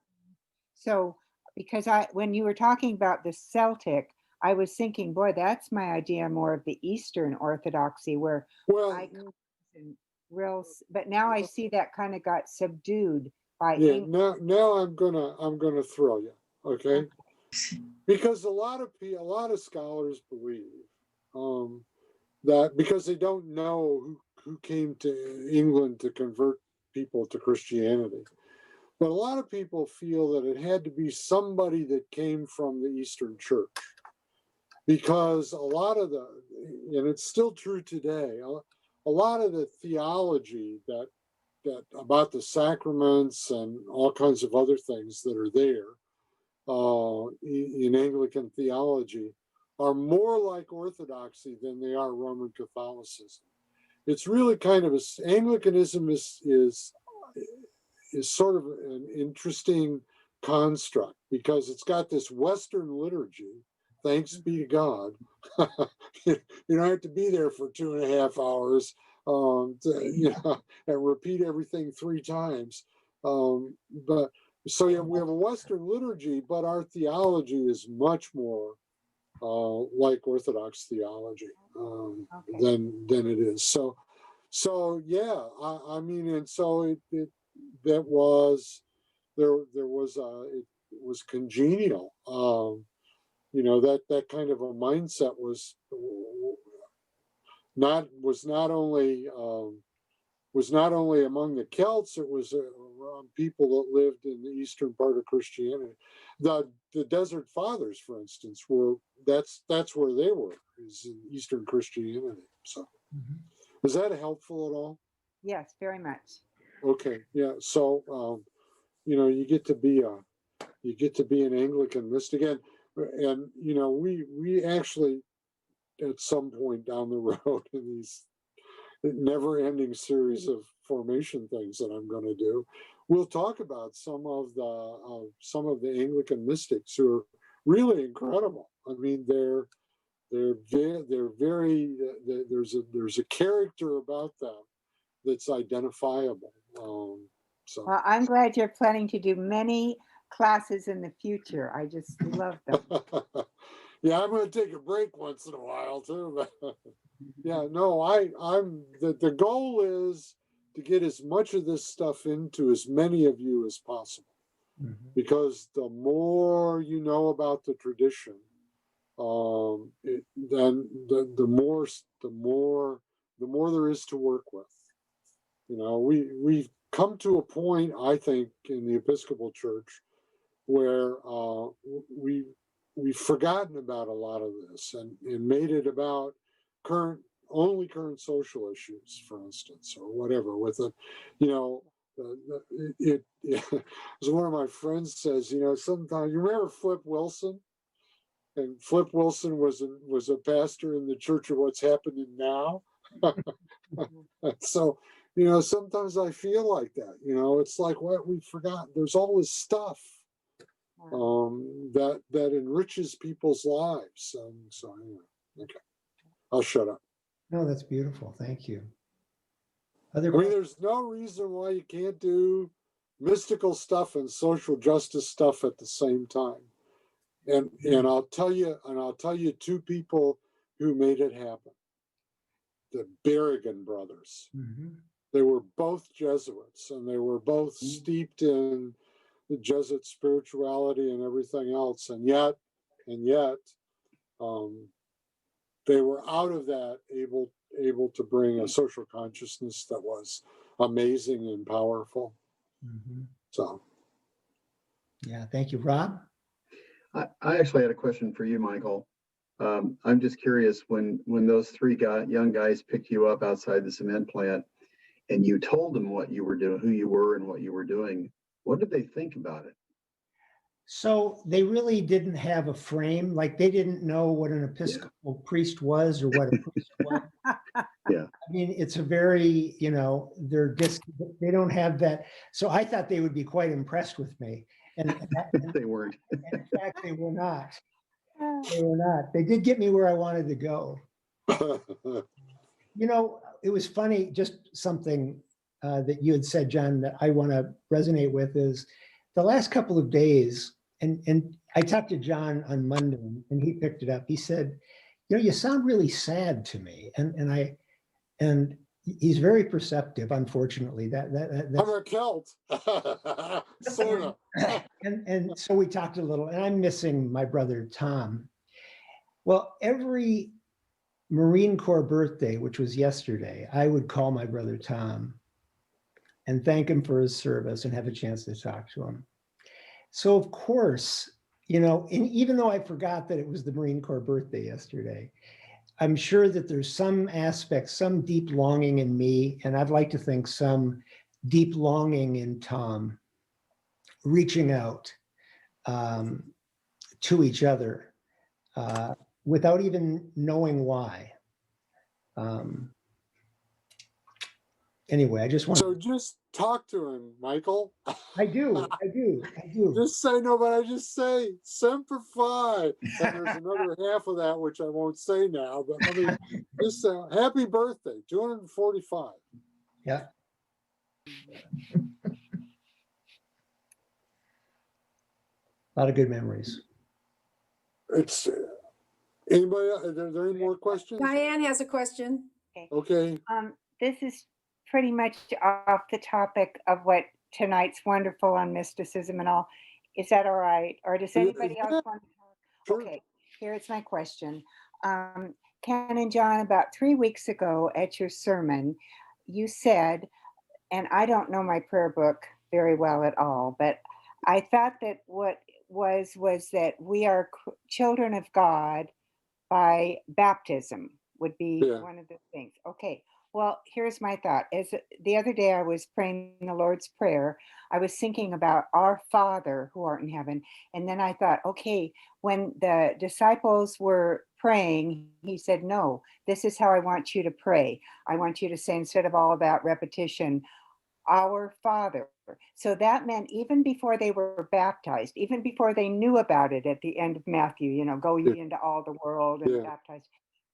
So because when you were talking about the Celtic, I was thinking, boy, that's my idea more of the Eastern Orthodoxy, where but now I see that kind of got subdued by England. Now I'm gonna throw you, okay? Because a lot of scholars believe that because they don't know who came to England to convert people to Christianity. But a lot of people feel that it had to be somebody that came from the Eastern Church, because a lot of and it's still true today, a lot of the theology that about the sacraments and all kinds of other things that are there in Anglican theology are more like Orthodoxy than they are Roman Catholicism. It's really kind of Anglicanism is sort of an interesting construct, because it's got this Western liturgy, thanks be to God. You don't have to be there for 2.5 hours, and repeat everything 3 times. But So we have a Western liturgy, but our theology is much more like Orthodox theology than it is. So yeah, I mean, and so it was congenial. That kind of a mindset was not only among the Celts, it was people that lived in the eastern part of Christianity. The Desert Fathers, for instance, that's where they were, is in Eastern Christianity. So, was that helpful at all? Yes, very much. Okay, yeah. So, you get to be an Anglican mystic, and we actually at some point down the road in these never-ending series of formation things that I'm going to do, we'll talk about some of the Anglican mystics who are really incredible. I mean, they're very there's a character about them that's identifiable. So Well, I'm glad you're planning to do many classes in the future. I just love them. yeah, I'm going to take a break once in a while too. Yeah, no, I'm the goal is to get as much of this stuff into as many of you as possible, because the more you know about the tradition, then the more there is to work with. We've come to a point, I think, in the Episcopal Church where we've forgotten about a lot of this and made it about current social issues, for instance, or whatever. With it, as one of my friends says, sometimes, you remember Flip Wilson, and Flip Wilson was a pastor in the Church of What's Happening Now. So, sometimes I feel like that. It's like what we've forgotten. There's all this stuff that enriches people's lives. So anyway, okay, I'll shut up. No, that's beautiful. Thank you. There's no reason why you can't do mystical stuff and social justice stuff at the same time. And I'll tell you two people who made it happen. The Berrigan Brothers. They were both Jesuits, and they were both steeped in the Jesuit spirituality and everything else, and yet, they were out of that able to bring a social consciousness that was amazing and powerful. So, yeah, thank you, Rob. I actually had a question for you, Michael. I'm just curious, when those three young guys picked you up outside the cement plant and you told them what you were doing, who you were and what you were doing, what did they think about it? So they really didn't have a frame, like they didn't know what an Episcopal priest was or what a priest was. Yeah. I mean, it's a very, they don't have that. So I thought they would be quite impressed with me. And They weren't. And in fact, they were not. They were not. They did get me where I wanted to go. It was funny, just something that you had said, John, that I want to resonate with is the last couple of days, and I talked to John on Monday, and he picked it up. He said, you sound really sad to me. And he's very perceptive, unfortunately. That's I'm a Celt. Sort of. And so we talked a little, and I'm missing my brother, Tom. Well, every Marine Corps birthday, which was yesterday, I would call my brother Tom and thank him for his service and have a chance to talk to him. So of course, and even though I forgot that it was the Marine Corps birthday yesterday, I'm sure that there's some aspect, some deep longing in me, and I'd like to think some deep longing in Tom, reaching out to each other without even knowing why. Anyway, I just want. So just talk to him, Michael. I do. Just say no, but I just say Semper Fi. And there's another half of that which I won't say now, but let me just say happy birthday, 245. Yeah. A lot of good memories. It's anybody, are there any more questions? Diane has a question. Okay, This is pretty much off the topic of what tonight's wonderful on mysticism and all. Is that all right? Or does anybody else want to talk? sure. Okay, here's my question. Ken and John, about 3 weeks ago at your sermon, you said, and I don't know my prayer book very well at all, but I thought that what was that we are children of God by baptism would be Yeah. one of the things. Okay, well, here's my thought. As the other day I was praying the Lord's Prayer, I was thinking about our Father who art in heaven. And then I thought, okay, when the disciples were praying, he said, no, this is how I want you to pray. I want you to say, instead of all about repetition, our Father. So that meant even before they were baptized, even before they knew about it at the end of Matthew, you know, go ye into all the world and Yeah. baptize.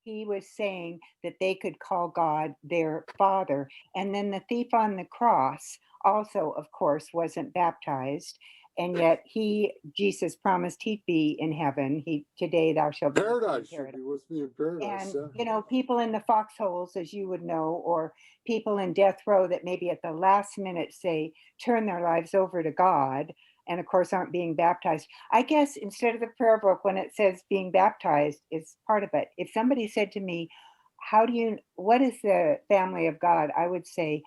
He was saying that they could call God their Father. And then the thief on the cross also, of course, wasn't baptized. And yet Jesus promised he'd be in heaven. Today thou shalt be with me in Paradise, you'll paradise. be with me in paradise. And, you know, people in the foxholes, as you would know, or people in death row that maybe at the last minute say, turn their lives over to God, and of course aren't being baptized. I guess instead of the prayer book, when it says being baptized is part of it. If somebody said to me, what is the family of God? I would say,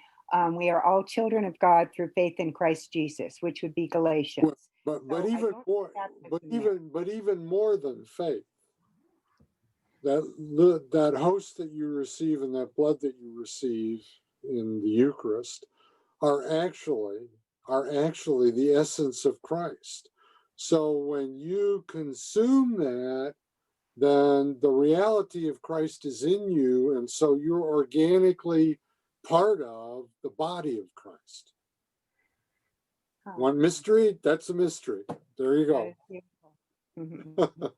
we are all children of God through faith in Christ Jesus, which would be Galatians. But So I even don't more, think that's in there. even more than faith, that host that you receive and that blood that you receive in the Eucharist are actually the essence of Christ. So when you consume that, then the reality of Christ is in you, and so you're organically part of the body of Christ. Oh, One mystery, that's a mystery. There you that go. is beautiful. Mhm.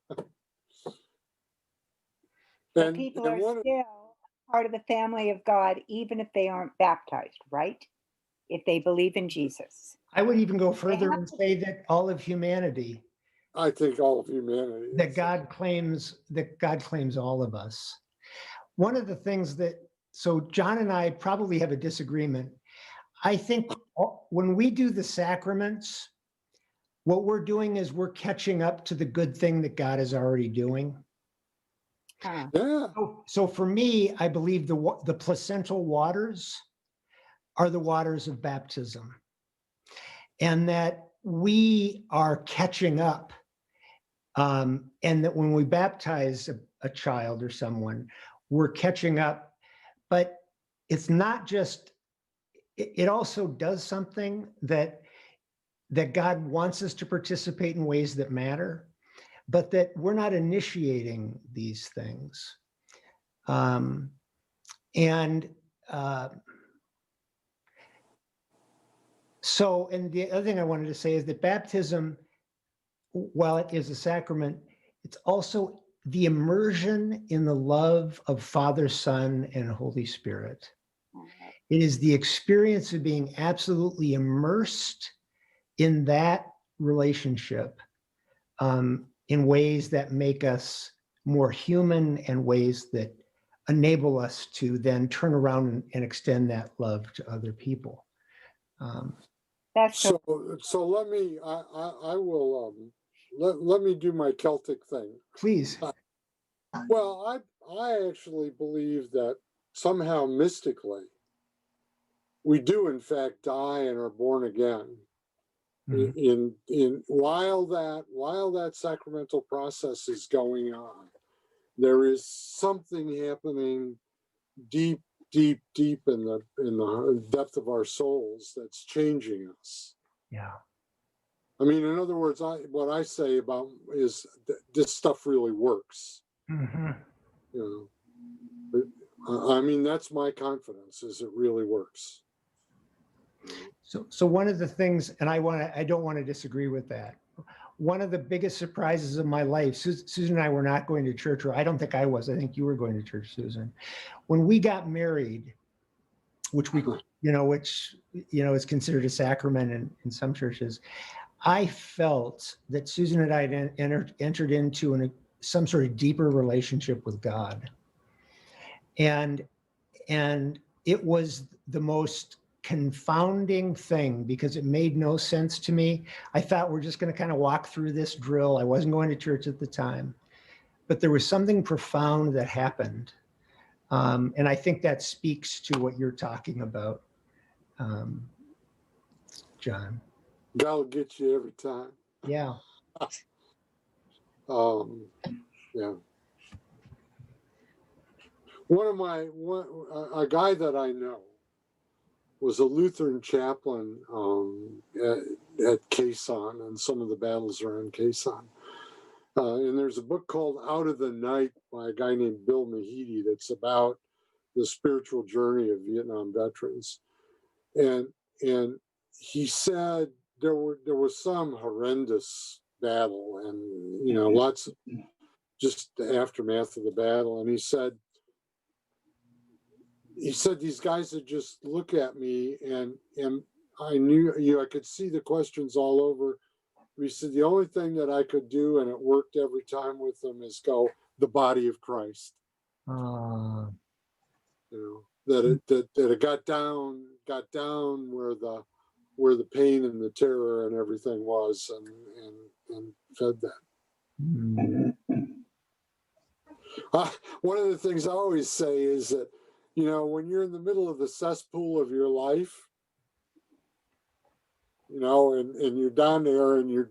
So people are still part of the family of God, even if they aren't baptized, right? If they believe in Jesus. I would even go further have and to say that all of humanity, I think all of humanity. that God claims all of us. One of the things so John and I probably have a disagreement. I think when we do the sacraments, what we're doing is we're catching up to the good thing that God is already doing. Huh. Yeah. So for me, I believe the placental waters are the waters of baptism, and that we are catching up, and that when we baptize a child or someone, we're catching up. But it's not just, it also does something that God wants us to participate in ways that matter, but that we're not initiating these things. So, and the other thing I wanted to say is that baptism, while it is a sacrament, it's also the immersion in the love of Father, Son, and Holy Spirit. It is the experience of being absolutely immersed in that relationship, in ways that make us more human and ways that enable us to then turn around and extend that love to other people. That's So let me, I will, let me do my Celtic thing. Please. Well, I actually believe that somehow mystically, we do in fact die and are born again. While that sacramental process is going on, there is something happening deep in the depth of our souls that's changing us. Yeah. I mean, in other words, what I say about is this stuff really works. Mm-hmm. You know, I mean, that's my confidence, is it really works. So one of the things, and I don't want to disagree with that. One of the biggest surprises of my life, Susan and I were not going to church, or I don't think I was. I think you were going to church, Susan. When we got married, which is considered a sacrament in some churches, I felt that Susan and I had entered into some sort of deeper relationship with God. And it was the most confounding thing because it made no sense to me. I thought we're just going to kind of walk through this drill. I wasn't going to church at the time, but there was something profound that happened. And I think that speaks to what you're talking about, John. God will get you every time. Yeah. Yeah. A guy that I know was a Lutheran chaplain at Quezon and some of the battles around Quezon. And there's a book called Out of the Night by a guy named Bill Mahidi that's about the spiritual journey of Vietnam veterans. And he said there was some horrendous battle and, you know, lots of just the aftermath of the battle. And he said these guys would just look at me and I knew, I could see the questions all over. He said the only thing that I could do, and it worked every time with them, is go, the body of Christ. You know, that it got down where the pain and the terror and everything was, and fed that. One of the things I always say is that, you know, when you're in the middle of the cesspool of your life, you know, and you're down there and you're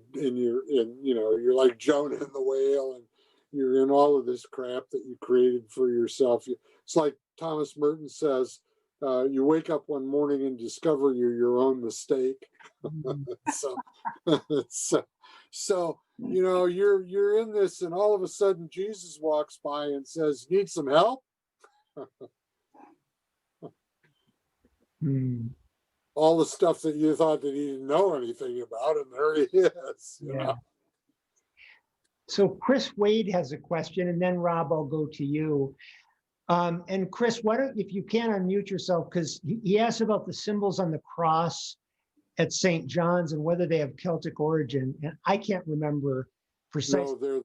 like Jonah and the whale, and you're in all of this crap that you created for yourself. It's like Thomas Merton says, you wake up one morning and discover you're your own mistake. So, you know, you're in this, and all of a sudden Jesus walks by and says, "Need some help?" All the stuff that you thought that he didn't know anything about, and there he is. You know? So Chris Wade has a question, and then Rob, I'll go to you. And Chris, if you can unmute yourself, because he asked about the symbols on the cross at St. John's and whether they have Celtic origin, and I can't remember precisely. No,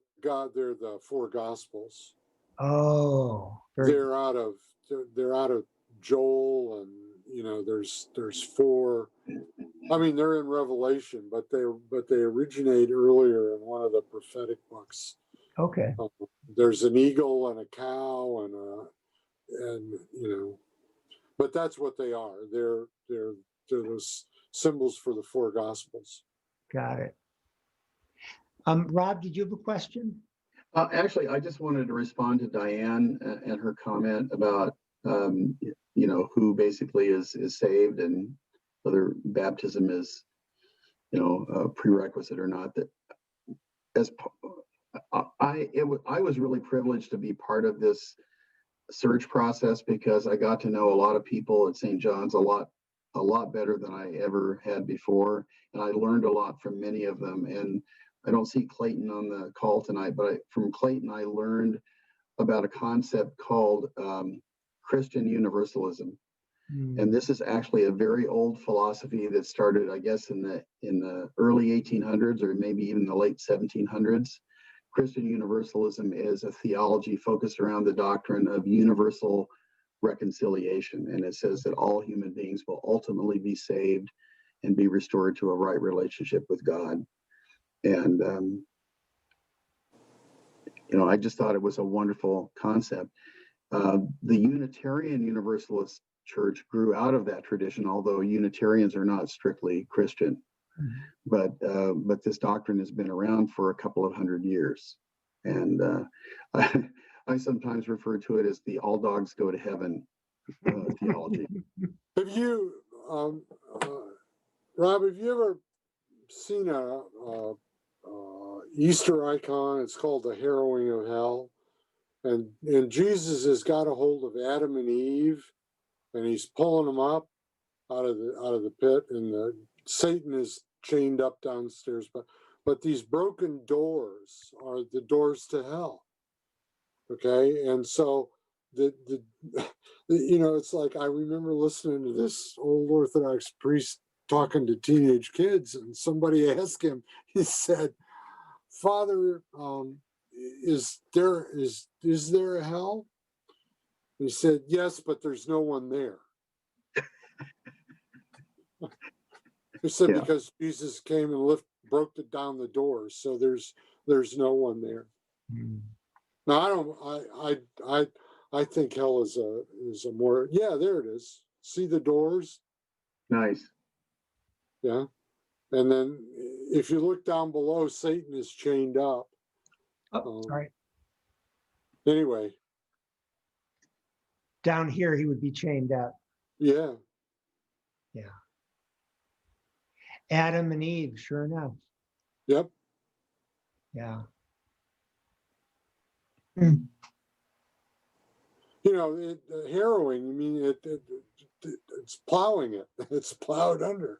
they're the four Gospels. Oh, they're out of Joel, and you know, there's four. I mean, they're in Revelation, but they originate earlier in one of the prophetic books. Okay. There's an eagle and a cow and you know, but that's what they are. They're those symbols for the four Gospels. Got it. Rob, did you have a question? Actually, I just wanted to respond to Diane and her comment about, you know, who basically is saved and whether baptism is, you know, a prerequisite or not. That I was really privileged to be part of this search process because I got to know a lot of people at St. John's a lot better than I ever had before, and I learned a lot from many of them. And I don't see Clayton on the call tonight, but from Clayton I learned about a concept called Christian Universalism. And this is actually a very old philosophy that started, I guess, in the early 1800s or maybe even the late 1700s. Christian Universalism is a theology focused around the doctrine of universal reconciliation. And it says that all human beings will ultimately be saved and be restored to a right relationship with God. And, you know, I just thought it was a wonderful concept. The Unitarian Universalist Church grew out of that tradition, although Unitarians are not strictly Christian. But this doctrine has been around for a couple of hundred years. And I sometimes refer to it as the all dogs go to heaven theology. Have you, Rob, have you ever seen a Easter icon? It's called the Harrowing of Hell. And Jesus has got a hold of Adam and Eve, and he's pulling them up out of the pit, and Satan is chained up downstairs. But these broken doors are the doors to hell. Okay, and so the you know, it's like I remember listening to this old Orthodox priest talking to teenage kids, and somebody asked him, he said, "Father, is there a hell?" He said, "Yes, but there's no one there." He said, Yeah. "Because Jesus came and broke down the doors, so there's no one there." Now I think hell is a more, yeah, there it is. See the doors? Nice. Yeah. And then if you look down below, Satan is chained up. Oh, sorry. Anyway, Down here, he would be chained up. yeah. Yeah. Adam and Eve, sure enough. Yep. Yeah. You know, harrowing, I mean, it's plowing it. It's plowed under.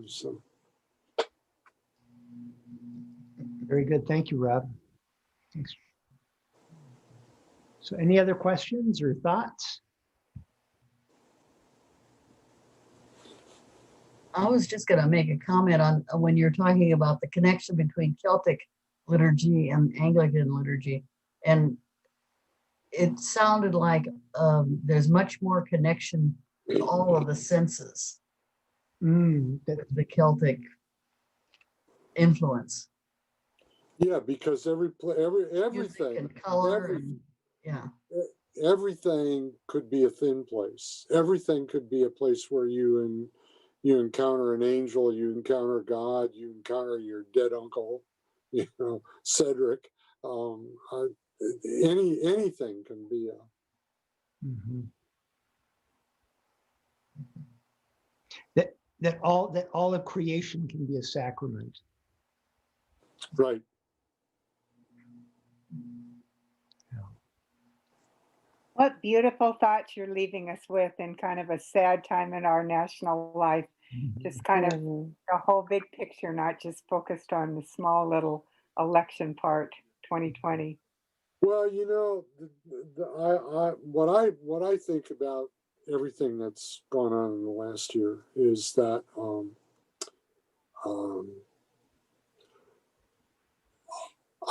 So. Very good. Thank you, Rob. Thanks. So any other questions or thoughts? I was just going to make a comment on when you're talking about the connection between Celtic liturgy and Anglican liturgy. And it sounded like there's much more connection with all of the senses, the Celtic influence. Yeah, because everything, Music and color, and, yeah. Everything could be a thin place. Everything could be a place where you encounter an angel, you encounter God, you encounter your dead uncle, Cedric. Anything can be that all of creation can be a sacrament. right. What beautiful thoughts you're leaving us with in kind of a sad time in our national life. Just kind of a whole big picture, not just focused on the small little election part, 2020. Well, what I think about everything that's gone on in the last year is that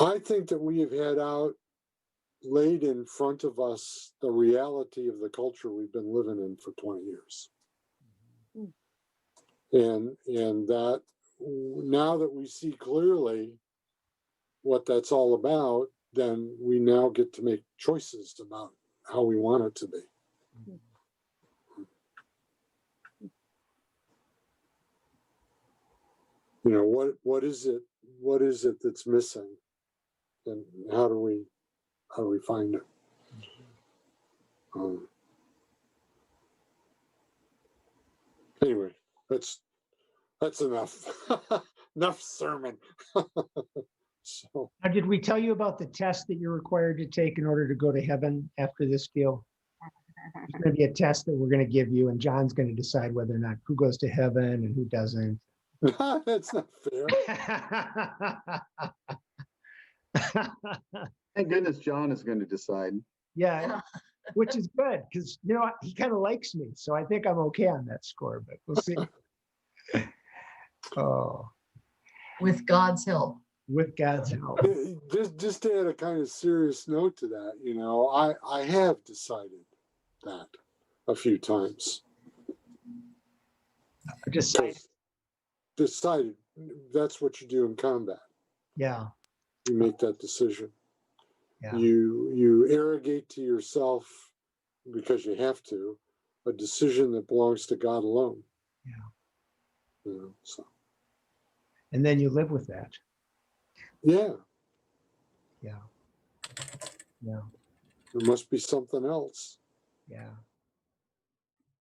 I think that we have had laid in front of us the reality of the culture we've been living in for 20 years. And that now that we see clearly what that's all about, then we now get to make choices about how we want it to be. What is it that's missing, and how do we find it? Anyway, that's enough. Enough sermon. So, Now, did we tell you about the test that you're required to take in order to go to heaven after this deal? There's going to be a test that we're going to give you, and John's going to decide whether or not who goes to heaven and who doesn't. that's not fair. Thank goodness John is going to decide. Yeah, which is good because he kind of likes me, so I think I'm okay on that score. But we'll see. Oh, With God's help. With God's help. Just to add a kind of serious note to that, I have decided that a few times. Decided that's what you do in combat. Yeah. You make that decision. Yeah. You arrogate to yourself, because you have to, a decision that belongs to God alone. Yeah. So. And then you live with that. Yeah. Yeah. Yeah. There must be something else. Yeah.